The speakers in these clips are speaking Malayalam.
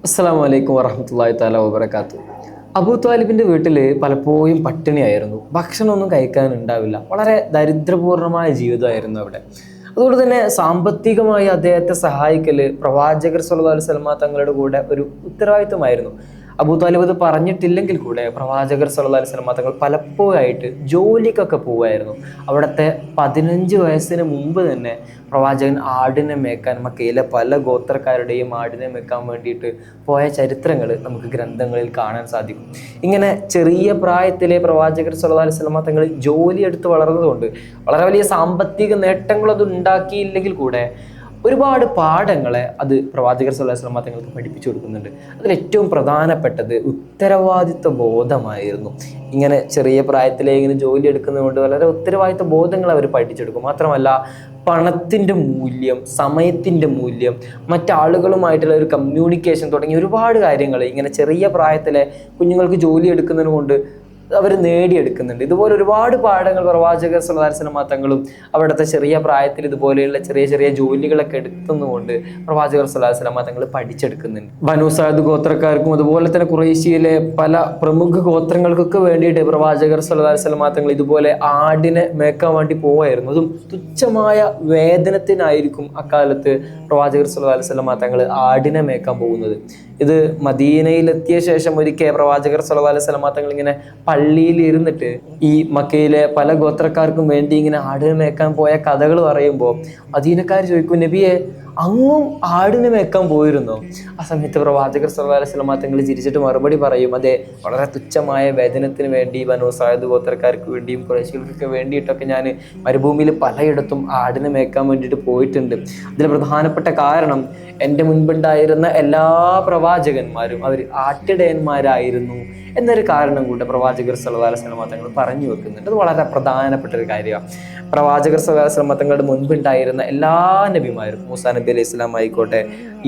അസ്സലാമു അലൈക്കും വറഹ്മത്തുള്ളാഹി തആല വബറകാതുഹു. അബൂ ത്വാലിബിൻ്റെ വീട്ടിൽ പലപ്പോഴും പട്ടിണിയായിരുന്നു. ഭക്ഷണമൊന്നും കഴിക്കാനുണ്ടാവില്ല. വളരെ ദരിദ്രപൂർണമായ ജീവിതമായിരുന്നു അവിടെ. അതുകൊണ്ട് തന്നെ സാമ്പത്തികമായി അദ്ദേഹത്തെ സഹായിക്കൽ പ്രവാചകർ സ്വല്ലല്ലാഹു അലൈഹി വസല്ലമ തങ്ങളുടെ കൂടെ ഒരു ഉത്തരവാദിത്വമായിരുന്നു. അബൂ ത്വാലിബ് അത് പറഞ്ഞിട്ടില്ലെങ്കിൽ കൂടെ പ്രവാചകർ സ്വല്ലല്ലാഹു അലൈഹി വസല്ലമ തങ്ങൾ പലപ്പോഴായിട്ട് ജോലിക്കൊക്കെ പോവുമായിരുന്നു. അവിടുത്തെ 15 വയസ്സിന് മുമ്പ് തന്നെ പ്രവാചകൻ ആടിനെ മേക്കാൻ മക്കയിലെ പല ഗോത്രക്കാരുടെയും ആടിനെ മേക്കാൻ വേണ്ടിയിട്ട് പോയ ചരിത്രങ്ങൾ നമുക്ക് ഗ്രന്ഥങ്ങളിൽ കാണാൻ സാധിക്കും. ഇങ്ങനെ ചെറിയ പ്രായത്തിലെ പ്രവാചകർ സ്വല്ലല്ലാഹു അലൈഹി വസല്ലമ തങ്ങൾ ജോലി എടുത്ത് വളർന്നതുകൊണ്ട് വളരെ വലിയ സാമ്പത്തിക നേട്ടങ്ങളൊന്നും ഉണ്ടാക്കിയില്ലെങ്കിൽ കൂടെ ഒരുപാട് പാഠങ്ങളെ അത് പ്രവാചകർ സ്വല്ലല്ലാഹു അലൈഹി വസല്ലമ തങ്ങൾക്ക് പഠിപ്പിച്ചു കൊടുക്കുന്നുണ്ട്. അതിൽ ഏറ്റവും പ്രധാനപ്പെട്ടത് ഉത്തരവാദിത്വ ബോധമായിരുന്നു. ഇങ്ങനെ ചെറിയ പ്രായത്തിലെ ഇങ്ങനെ ജോലി എടുക്കുന്നത് കൊണ്ട് വളരെ ഉത്തരവാദിത്വ ബോധങ്ങൾ അവർ പഠിച്ചെടുക്കും. മാത്രമല്ല പണത്തിൻ്റെ മൂല്യം, സമയത്തിൻ്റെ മൂല്യം, മറ്റാളുകളുമായിട്ടുള്ള ഒരു കമ്മ്യൂണിക്കേഷൻ തുടങ്ങിയ ഒരുപാട് കാര്യങ്ങൾ ഇങ്ങനെ ചെറിയ പ്രായത്തിലെ കുഞ്ഞുങ്ങൾക്ക് ജോലി എടുക്കുന്നതിന് കൊണ്ട് അവർ നേടിയെടുക്കുന്നുണ്ട്. ഇതുപോലെ ഒരുപാട് പാഠങ്ങൾ പ്രവാചകർ സ്വല്ലല്ലാഹു അലൈഹി വസല്ലമ തങ്ങളും അവിടുത്തെ ചെറിയ പ്രായത്തിൽ ഇതുപോലെയുള്ള ചെറിയ ചെറിയ ജോലികളൊക്കെ എടുത്തുകൊണ്ട് പ്രവാചകർ സ്വല്ലല്ലാഹു അലൈഹി വസല്ലമ തങ്ങൾ പഠിച്ചെടുക്കുന്നുണ്ട്. ബനൂ സഅദ് ഗോത്രക്കാർക്കും അതുപോലെ തന്നെ ഖുറൈശിയിലെ പല പ്രമുഖ ഗോത്രങ്ങൾക്കൊക്കെ വേണ്ടിയിട്ട് പ്രവാചകർ സ്വല്ലല്ലാഹു അലൈഹി വസല്ലമ തങ്ങൾ ഇതുപോലെ ആടിനെ മേക്കാൻ വേണ്ടി പോവായിരുന്നു. അതും തുച്ഛമായ വേതനത്തിനായിരിക്കും അക്കാലത്ത് പ്രവാചകർ സ്വല്ലല്ലാഹു അലൈഹി വസല്ലമ തങ്ങൾ ആടിനെ മേക്കാൻ പോകുന്നത്. ഇത് മദീനയിലെത്തിയ ശേഷം ഒരിക്കൽ പ്രവാചകർ സ്വല്ലല്ലാഹു അലൈഹി വസല്ലമ തങ്ങൾ ഇങ്ങനെ പള്ളിയിൽ ഇരുന്നിട്ട് ഈ മക്കയിലെ പല ഗോത്രക്കാർക്കും വേണ്ടി ഇങ്ങനെ ആടിനെ മേക്കാൻ പോയ കഥകൾ പറയുമ്പോൾ മദീനക്കാർ ചോദിക്കും, നബിയെ അങ്ങും ആടിനെ മേക്കാൻ പോയിരുന്നോ? ആ സമയത്ത് പ്രവാചകർ സ്വല്ലല്ലാഹു അലൈഹി വസല്ലമ തങ്ങൾ ചിരിച്ചിട്ട് മറുപടി പറയും, അതെ, വളരെ തുച്ഛമായ വേതനത്തിന് വേണ്ടി ബനൂ സഅദ് ഗോത്രക്കാർക്ക് വേണ്ടിയും ഖുറൈശികൾക്കൊക്കെ വേണ്ടിയിട്ടൊക്കെ ഞാൻ മരുഭൂമിയിൽ പലയിടത്തും ആടിനെ മേക്കാൻ വേണ്ടിയിട്ട് പോയിട്ടുണ്ട്. അതിൽ പ്രധാനപ്പെട്ട കാരണം എൻ്റെ മുൻപുണ്ടായിരുന്ന എല്ലാ പ്രവാചകന്മാരും അവർ ആട്ടിടയന്മാരായിരുന്നു എന്നൊരു കാരണം കൂടെ പ്രവാചകർ സ്വല്ലല്ലാഹു അലൈഹി വസല്ലമ തങ്ങൾ പറഞ്ഞു വെക്കുന്നുണ്ട്. അത് വളരെ പ്രധാനപ്പെട്ട ഒരു കാര്യമാണ്. പ്രവാചകർ സ്വല്ലല്ലാഹു അലൈഹി വസല്ലമ തങ്ങളുടെ മുൻപുണ്ടായിരുന്ന എല്ലാ നബിമാരും, മൂസാ നബി അലൈഹി ഇസ്ലാം ആയിക്കോട്ടെ,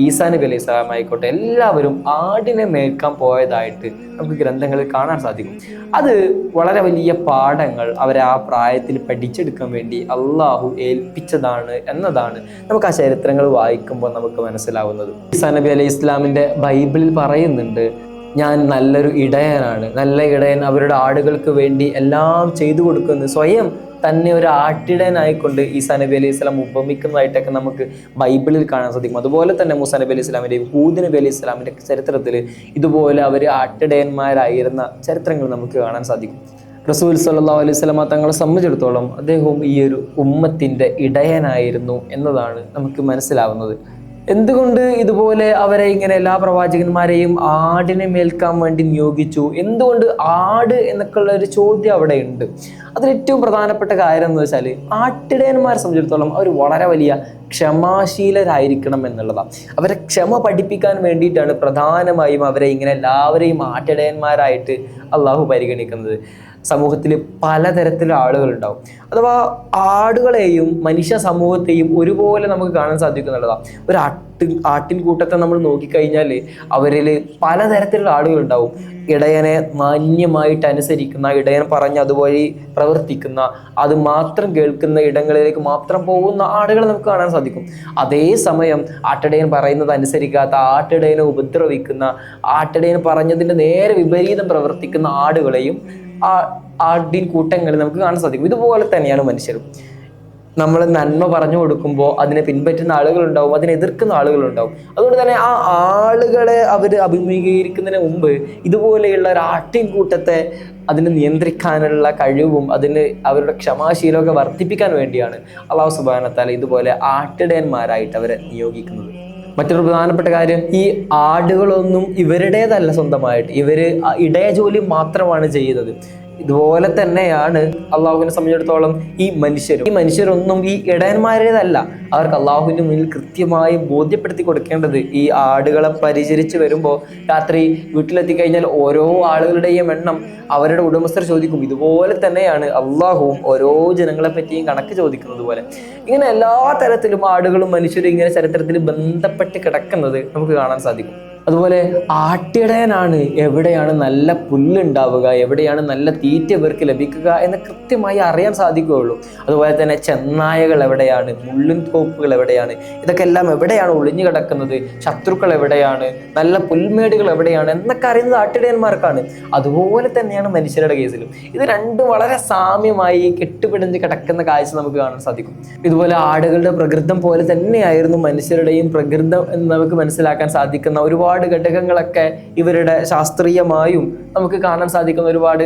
ഈസാ നബി അലൈഹി ഇസ്ലാം ആയിക്കോട്ടെ, എല്ലാവരും ആടിനെ മേൽക്കാൻ പോയതായിട്ട് നമുക്ക് ഗ്രന്ഥങ്ങളിൽ കാണാൻ സാധിക്കും. അത് വളരെ വലിയ പാഠങ്ങൾ അവരെ ആ പ്രായത്തിൽ പഠിച്ചെടുക്കാൻ വേണ്ടി അള്ളാഹു ഏൽപ്പിച്ചതാണ് എന്നതാണ് നമുക്ക് ആ ചരിത്രങ്ങൾ വായിക്കുമ്പോൾ നമുക്ക് മനസ്സിലാവുന്നത്. ഈസാ നബി അലൈഹി ഇസ്ലാമിൻ്റെ ബൈബിളിൽ പറയുന്നുണ്ട്, ഞാൻ നല്ലൊരു ഇടയനാണ്, നല്ല ഇടയൻ അവരുടെ ആടുകൾക്ക് വേണ്ടി എല്ലാം ചെയ്തു കൊടുക്കുന്നത്. സ്വയം തന്നെ ഒരു ആട്ടിടയനായിക്കൊണ്ട് ഈസാ നബി അലൈഹി സ്വലാം ഉപമിക്കുന്നതായിട്ടൊക്കെ നമുക്ക് ബൈബിളിൽ കാണാൻ സാധിക്കും. അതുപോലെ തന്നെ മൂസാ നബി അലൈഹി സ്വലാമിൻ്റെയും ഹൂദ് നബി അലൈഹി സ്വലാമിൻ്റെ ചരിത്രത്തിൽ ഇതുപോലെ അവർ ആട്ടിടയന്മാരായിരുന്ന ചരിത്രങ്ങൾ നമുക്ക് കാണാൻ സാധിക്കും. റസൂൽ സ്വല്ലല്ലാഹു അലൈഹി വസല്ലമ തങ്ങളെ സംബന്ധിച്ചിടത്തോളം അദ്ദേഹവും ഈ ഒരു ഉമ്മത്തിൻ്റെ ഇടയനായിരുന്നു എന്നതാണ് നമുക്ക് മനസ്സിലാവുന്നത്. എന്തുകൊണ്ട് ഇതുപോലെ അവരെ ഇങ്ങനെ എല്ലാ പ്രവാചകന്മാരെയും ആടിനെ മേൽക്കാൻ വേണ്ടി നിയോഗിച്ചു? എന്തുകൊണ്ട് ആട് എന്നൊക്കെ ഉള്ള ഒരു ചോദ്യം അവിടെ ഉണ്ട്. അതിലേറ്റവും പ്രധാനപ്പെട്ട കാര്യം എന്ന് വെച്ചാൽ ആട്ടിടയന്മാരെ സംബന്ധിച്ചിടത്തോളം അവർ വളരെ വലിയ ക്ഷമാശീലരായിരിക്കണം എന്നുള്ളതാണ്. അവരെ ക്ഷമ പഠിപ്പിക്കാൻ വേണ്ടിയിട്ടാണ് പ്രധാനമായും അവരെ ഇങ്ങനെ എല്ലാവരെയും ആട്ടിടയന്മാരായിട്ട് അള്ളാഹു പരിഗണിക്കുന്നത്. സമൂഹത്തിൽ പലതരത്തിലുള്ള ആളുകളുണ്ടാവും. അഥവാ ആടുകളെയും മനുഷ്യ സമൂഹത്തെയും ഒരുപോലെ നമുക്ക് കാണാൻ സാധിക്കുന്നുള്ളതാണ്. ഒരു ആട്ടിൻ കൂട്ടത്തെ നമ്മൾ നോക്കിക്കഴിഞ്ഞാൽ അവരിൽ പലതരത്തിലുള്ള ആളുകളുണ്ടാവും. ഇടയനെ മാന്യമായിട്ട് അനുസരിക്കുന്ന, ഇടയൻ പറഞ്ഞ് അതുവഴി പ്രവർത്തിക്കുന്ന, അത് മാത്രം കേൾക്കുന്ന, ഇടങ്ങളിലേക്ക് മാത്രം പോകുന്ന ആടുകളെ നമുക്ക് കാണാൻ സാധിക്കും. അതേസമയം ആട്ടിടയൻ പറയുന്നത് അനുസരിക്കാത്ത, ആട്ടിടയനെ ഉപദ്രവിക്കുന്ന, ആട്ടിടയൻ പറഞ്ഞതിൻ്റെ നേരെ വിപരീതം പ്രവർത്തിക്കുന്ന ആടുകളെയും ആട്ടിൻ കൂട്ടങ്ങളിൽ നമുക്ക് കാണാൻ സാധിക്കും. ഇതുപോലെ തന്നെയാണ് മനുഷ്യരും. നമ്മൾ നന്മ പറഞ്ഞു കൊടുക്കുമ്പോൾ അതിനെ പിൻപറ്റുന്ന ആളുകളുണ്ടാവും, അതിനെ എതിർക്കുന്ന ആളുകളുണ്ടാവും. അതുകൊണ്ട് തന്നെ ആ ആളുകളെ അവർ അഭിമുഖീകരിക്കുന്നതിന് മുമ്പ് ഇതുപോലെയുള്ള ഒരു ആട്ടിൻ കൂട്ടത്തെ അതിനെ നിയന്ത്രിക്കാനുള്ള കഴിവും അതിന് അവരുടെ ക്ഷമാശീലമൊക്കെ വർദ്ധിപ്പിക്കാൻ വേണ്ടിയാണ് അല്ലാഹു സുബ്ഹാനഹു വ തആല ഇതുപോലെ ആട്ടിടയന്മാരായിട്ട് അവരെ നിയോഗിക്കുന്നത്. മറ്റൊരു പ്രധാനപ്പെട്ട കാര്യം, ഈ ആടുകളൊന്നും ഇവരുടേതല്ല സ്വന്തമായിട്ട്, ഇവർ ഇടയ ജോലി മാത്രമാണ് ചെയ്യുന്നത്. ഇതുപോലെ തന്നെയാണ് അള്ളാഹുവിനെ സംബന്ധിച്ചിടത്തോളം ഈ മനുഷ്യരൊന്നും ഈ ഇടയന്മാരുടേതല്ല. അവർക്ക് അള്ളാഹുവിൻ്റെ മുന്നിൽ കൃത്യമായി ബോധ്യപ്പെടുത്തി കൊടുക്കേണ്ടത്, ഈ ആടുകളെ പരിചരിച്ച് വരുമ്പോൾ രാത്രി വീട്ടിലെത്തിക്കഴിഞ്ഞാൽ ഓരോ ആളുകളുടെയും എണ്ണം അവരുടെ ഉടമസ്ഥർ ചോദിക്കും. ഇതുപോലെ തന്നെയാണ് അള്ളാഹുവും ഓരോ ജനങ്ങളെ പറ്റിയും കണക്ക് ചോദിക്കുന്നത് പോലെ. ഇങ്ങനെ എല്ലാ തരത്തിലും ആടുകളും മനുഷ്യരും ഇങ്ങനെ ചരിത്രത്തിൽ ബന്ധപ്പെട്ട് കിടക്കുന്നത് നമുക്ക് കാണാൻ സാധിക്കും. അതുപോലെ ആട്ടിടയനാണ് എവിടെയാണ് നല്ല പുല്ലുണ്ടാവുക, എവിടെയാണ് നല്ല തീറ്റ ഇവർക്ക് ലഭിക്കുക എന്ന് കൃത്യമായി അറിയാൻ സാധിക്കുകയുള്ളൂ. അതുപോലെ തന്നെ ചെന്നായകൾ എവിടെയാണ്, മുള്ളിൻ തോപ്പുകൾ എവിടെയാണ്, ഇതൊക്കെ എല്ലാം എവിടെയാണ് ഒളിഞ്ഞു കിടക്കുന്നത്, ശത്രുക്കൾ എവിടെയാണ്, നല്ല പുൽമേടുകൾ എവിടെയാണ് എന്നൊക്കെ അറിയുന്നത് ആട്ടിടയന്മാർക്കാണ്. അതുപോലെ തന്നെയാണ് മനുഷ്യരുടെ കേസിലും. ഇത് രണ്ടും വളരെ സാമ്യമായി കെട്ടുപിടിഞ്ഞ് കിടക്കുന്ന കാഴ്ച നമുക്ക് കാണാൻ സാധിക്കും. ഇതുപോലെ ആടുകളുടെ പ്രകൃതം പോലെ തന്നെയായിരുന്നു മനുഷ്യരുടെയും പ്രകൃതം എന്ന് നമുക്ക് മനസ്സിലാക്കാൻ സാധിക്കുന്ന ഒരുപാട് ഘടകങ്ങളൊക്കെ ഇവരുടെ ശാസ്ത്രീയമായും നമുക്ക് കാണാൻ സാധിക്കുന്ന ഒരുപാട്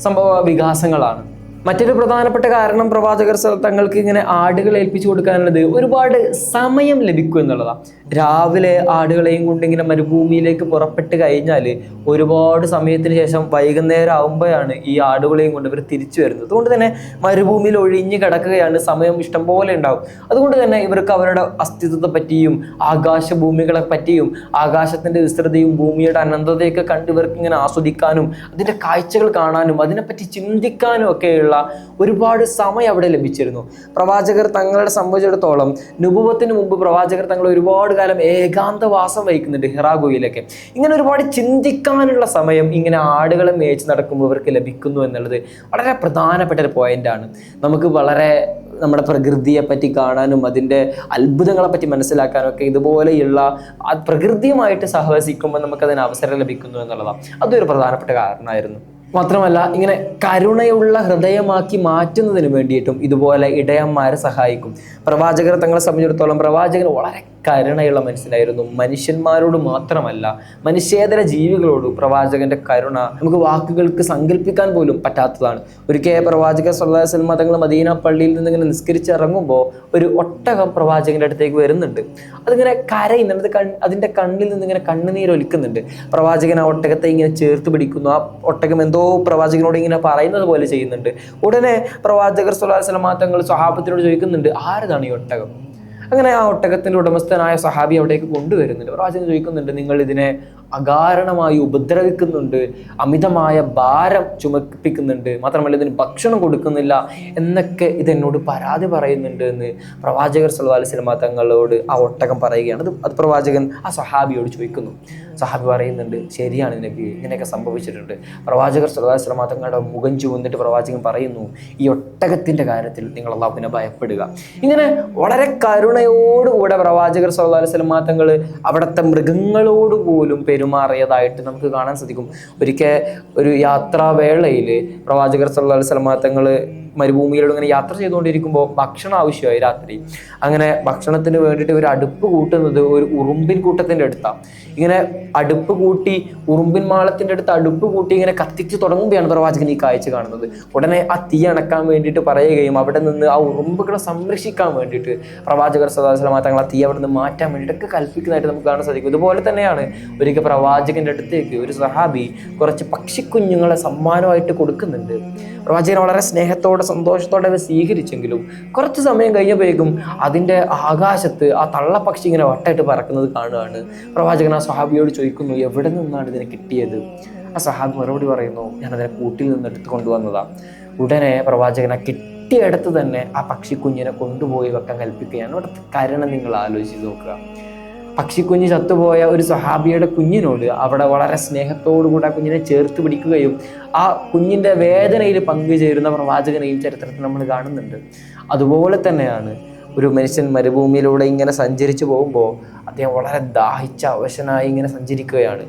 സംഭവ വികാസങ്ങളാണ്. മറ്റൊരു പ്രധാനപ്പെട്ട കാരണം പ്രവാചകർ തങ്ങൾക്ക് ഇങ്ങനെ ആടുകളെ ഏൽപ്പിച്ചു കൊടുക്കാനുള്ളത് ഒരുപാട് സമയം ലഭിക്കും എന്നുള്ളതാണ്. രാവിലെ ആടുകളെയും കൊണ്ട് ഇങ്ങനെ മരുഭൂമിയിലേക്ക് പുറപ്പെട്ട് കഴിഞ്ഞാൽ ഒരുപാട് സമയത്തിന് ശേഷം വൈകുന്നേരം ആകുമ്പോഴാണ് ഈ ആടുകളെയും കൊണ്ട് ഇവർ തിരിച്ചു വരുന്നത്. അതുകൊണ്ട് തന്നെ മരുഭൂമിയിൽ ഒഴിഞ്ഞു കിടക്കുകയാണ്, സമയം ഇഷ്ടം പോലെ ഉണ്ടാവും. അതുകൊണ്ട് തന്നെ ഇവർക്ക് അവരുടെ അസ്തിത്വത്തെ പറ്റിയും ആകാശഭൂമികളെ പറ്റിയും ആകാശത്തിൻ്റെ വിസ്തൃതിയും ഭൂമിയുടെ അനന്തതയൊക്കെ കണ്ട് ഇവർക്ക് ഇങ്ങനെ ആസ്വദിക്കാനും അതിൻ്റെ കാഴ്ചകൾ കാണാനും അതിനെപ്പറ്റി ചിന്തിക്കാനും ഒക്കെയുള്ള ഒരുപാട് സമയം അവിടെ ലഭിച്ചിരുന്നു. പ്രവാചകർ തങ്ങളെ സംബന്ധിച്ചിടത്തോളം നുബുവത്തിന് മുമ്പ് പ്രവാചകർ തങ്ങൾ ഒരുപാട് കാലം ഏകാന്തവാസം വഹിക്കുന്നുണ്ട് ഹിറാ ഗുഹയിലൊക്കെ. ഇങ്ങനെ ഒരുപാട് ചിന്തിക്കാനുള്ള സമയം ഇങ്ങനെ ആടുകളെ മേച്ച് നടക്കുമ്പോൾ ഇവർക്ക് ലഭിക്കുന്നു എന്നുള്ളത് വളരെ പ്രധാനപ്പെട്ട ഒരു പോയിന്റാണ്. നമുക്ക് വളരെ നമ്മുടെ പ്രകൃതിയെ പറ്റി കാണാനും അതിൻ്റെ അത്ഭുതങ്ങളെ പറ്റി മനസ്സിലാക്കാനും ഒക്കെ ഇതുപോലെയുള്ള പ്രകൃതിയുമായിട്ട് സഹവസിക്കുമ്പോൾ നമുക്കതിന് അവസരം ലഭിക്കുന്നു എന്നുള്ളതാണ്. അതൊരു പ്രധാനപ്പെട്ട കാരണമായിരുന്നു. മാത്രമല്ല ഇങ്ങനെ കരുണയുള്ള ഹൃദയമാക്കി മാറ്റുന്നതിന് വേണ്ടിയിട്ടും ഇതുപോലെ ഇടയന്മാരെ സഹായിക്കും. പ്രവാചകരെ തങ്ങളെ സംബന്ധിച്ചിടത്തോളം പ്രവാചകൻ വളരെ കരുണയുള്ള മനുഷ്യനായിരുന്നു. മനുഷ്യന്മാരോട് മാത്രമല്ല മനുഷ്യേതര ജീവികളോടും പ്രവാചകന്റെ കരുണ നമുക്ക് വാക്കുകൾക്ക് സങ്കല്പിക്കാൻ പോലും പറ്റാത്തതാണ്. ഒരിക്കൽ പ്രവാചകർ സല്ലല്ലാഹു അലൈഹി വസല്ലം തങ്ങൾ മദീന പള്ളിയിൽ നിന്ന് ഇങ്ങനെ നിസ്കരിച്ചിറങ്ങുമ്പോൾ ഒരു ഒട്ടകം പ്രവാചകന്റെ അടുത്തേക്ക് വരുന്നുണ്ട്. അതിങ്ങനെ കരയുന്നുണ്ട്, അതിൻ്റെ കണ്ണിൽ നിന്ന് ഇങ്ങനെ കണ്ണുനീരൊലിക്കുന്നുണ്ട്. പ്രവാചകൻ ആ ഒട്ടകത്തെ ഇങ്ങനെ ചേർത്ത് പിടിക്കുന്നു. ആ ഒട്ടകം എന്തോ പ്രവാചകനോട് ഇങ്ങനെ പറയുന്നത് പോലെ ചെയ്യുന്നുണ്ട്. ഉടനെ പ്രവാചകർ സല്ലല്ലാഹു അലൈഹി വസല്ലം തങ്ങൾ സ്വഹാബത്തിനോട് ചോദിക്കുന്നുണ്ട്, ആരതാണ് ഈ ഒട്ടകം? അങ്ങനെ ആ ഒട്ടകത്തിൻ്റെ ഉടമസ്ഥനായ സഹാബി അവിടേക്ക് കൊണ്ടുവരുന്നുണ്ട്. പ്രവാചകൻ ചോദിക്കുന്നുണ്ട്, നിങ്ങൾ ഇതിനെ അകാരണമായി ഉപദ്രവിക്കുന്നുണ്ട്, അമിതമായ ഭാരം ചുമപ്പിക്കുന്നുണ്ട്, മാത്രമല്ല ഇതിന് ഭക്ഷണം കൊടുക്കുന്നില്ല എന്നൊക്കെ ഇതെന്നോട് പരാതി പറയുന്നുണ്ട് എന്ന് പ്രവാചകർ സല്ലല്ലാഹു അലൈഹി വസല്ലം തങ്ങളോട് ആ ഒട്ടകം പറയുകയാണ്. അത് പ്രവാചകൻ ആ സഹാബിയോട് ചോദിക്കുന്നു. സഹാബി പറയുന്നുണ്ട്, ശരിയാണ് നബി, ഇങ്ങനെയൊക്കെ സംഭവിച്ചിട്ടുണ്ട്. പ്രവാചകർ സല്ലല്ലാഹു അലൈഹി വസല്ലം തങ്ങളുടെ മുഖം ചുവന്നിട്ട് പ്രവാചകൻ പറയുന്നു, ഈ ഒട്ടകത്തിൻ്റെ കാര്യത്തിൽ നിങ്ങൾ അല്ലാഹുവിനെ ഭയപ്പെടുക. ഇങ്ങനെ വളരെ കരുണയോടുകൂടെ പ്രവാചകർ സല്ലല്ലാഹു അലൈഹി വസല്ലം തങ്ങൾ അവിടുത്തെ മൃഗങ്ങളോട് പോലും പെരുമാറിയതായിട്ട് നമുക്ക് കാണാൻ സാധിക്കും. ഒരിക്കൽ ഒരു യാത്രാവേളയിൽ പ്രവാചകർ സല്ലല്ലാഹു അലൈഹി വസല്ലം തങ്ങൾ മരുഭൂമിയിലൂടെ ഇങ്ങനെ യാത്ര ചെയ്തുകൊണ്ടിരിക്കുമ്പോൾ ഭക്ഷണം ആവശ്യമായി രാത്രി. അങ്ങനെ ഭക്ഷണത്തിന് വേണ്ടിയിട്ട് ഒരു അടുപ്പ് കൂട്ടുന്നത് ഒരു ഉറുമ്പിൻ കൂട്ടത്തിൻ്റെ അടുത്താണ്. ഇങ്ങനെ അടുപ്പ് കൂട്ടി ഉറുമ്പിൻ മാളത്തിൻ്റെ അടുത്ത് അടുപ്പ് കൂട്ടി ഇങ്ങനെ കത്തിച്ച് തുടങ്ങുമ്പോഴാണ് പ്രവാചകൻ ഈ കാഴ്ച കാണുന്നത്. ഉടനെ ആ തീ അണക്കാൻ വേണ്ടിയിട്ട് പറയുകയും അവിടെ നിന്ന് ആ ഉറുമ്പുകളെ സംരക്ഷിക്കാൻ വേണ്ടിയിട്ട് പ്രവാചകർ സല്ലല്ലാഹു അലൈഹി വസല്ലം തങ്ങൾ ആ തീ അവിടെ നിന്ന് മാറ്റാൻ വേണ്ടിയിട്ടൊക്കെ കൽപ്പിക്കുന്നതായിട്ട് നമുക്ക് കാണാൻ സാധിക്കും. ഇതുപോലെ തന്നെയാണ് ഒരിക്കൽ പ്രവാചകൻ്റെ അടുത്തേക്ക് ഒരു സഹാബി കുറച്ച് പക്ഷിക്കുഞ്ഞുങ്ങളെ സമ്മാനമായിട്ട് കൊടുക്കുന്നുണ്ട്. പ്രവാചകൻ വളരെ സ്നേഹത്തോടെ സന്തോഷത്തോടെ അത് സ്വീകരിച്ചെങ്കിലും കുറച്ച് സമയം കഴിഞ്ഞപ്പോഴേക്കും അതിൻ്റെ ആകാശത്ത് ആ തള്ളപ്പക്ഷി ഇങ്ങനെ വട്ടായിട്ട് പറക്കുന്നത് കാണുകയാണ്. പ്രവാചകൻ ആ സഹാബിയോട് ചോദിക്കുന്നു, എവിടെ നിന്നാണ് ഇതിനെ കിട്ടിയത്? ആ സഹാബി മറുപടി പറയുന്നു, ഞാനതിനെ കൂട്ടിൽ നിന്ന് എടുത്ത് കൊണ്ടുവന്നതാണ്. ഉടനെ പ്രവാചകൻ ആ കിട്ടിയടുത്ത് തന്നെ ആ പക്ഷിക്കുഞ്ഞിനെ കൊണ്ടുപോയി വെക്കാൻ കൽപ്പിക്കുകയാണ്. അവിടുത്തെ കരുണ നിങ്ങൾ ആലോചിച്ച് നോക്കുക. പക്ഷിക്കുഞ്ഞ് ചത്തുപോയ ഒരു സഹാബിയുടെ കുഞ്ഞിനോട് അവിടെ വളരെ സ്നേഹത്തോടുകൂടി ആ കുഞ്ഞിനെ ചേർത്ത് പിടിക്കുകയും ആ കുഞ്ഞിൻ്റെ വേദനയിൽ പങ്കുചേരുന്ന പ്രവാചകനെയും ചരിത്രത്തിൽ നമ്മൾ കാണുന്നുണ്ട്. അതുപോലെ തന്നെയാണ് ഒരു മനുഷ്യൻ മരുഭൂമിയിലൂടെ ഇങ്ങനെ സഞ്ചരിച്ചു പോകുമ്പോൾ അദ്ദേഹം വളരെ ദാഹിച്ച അവശനായി ഇങ്ങനെ സഞ്ചരിക്കുകയാണ്.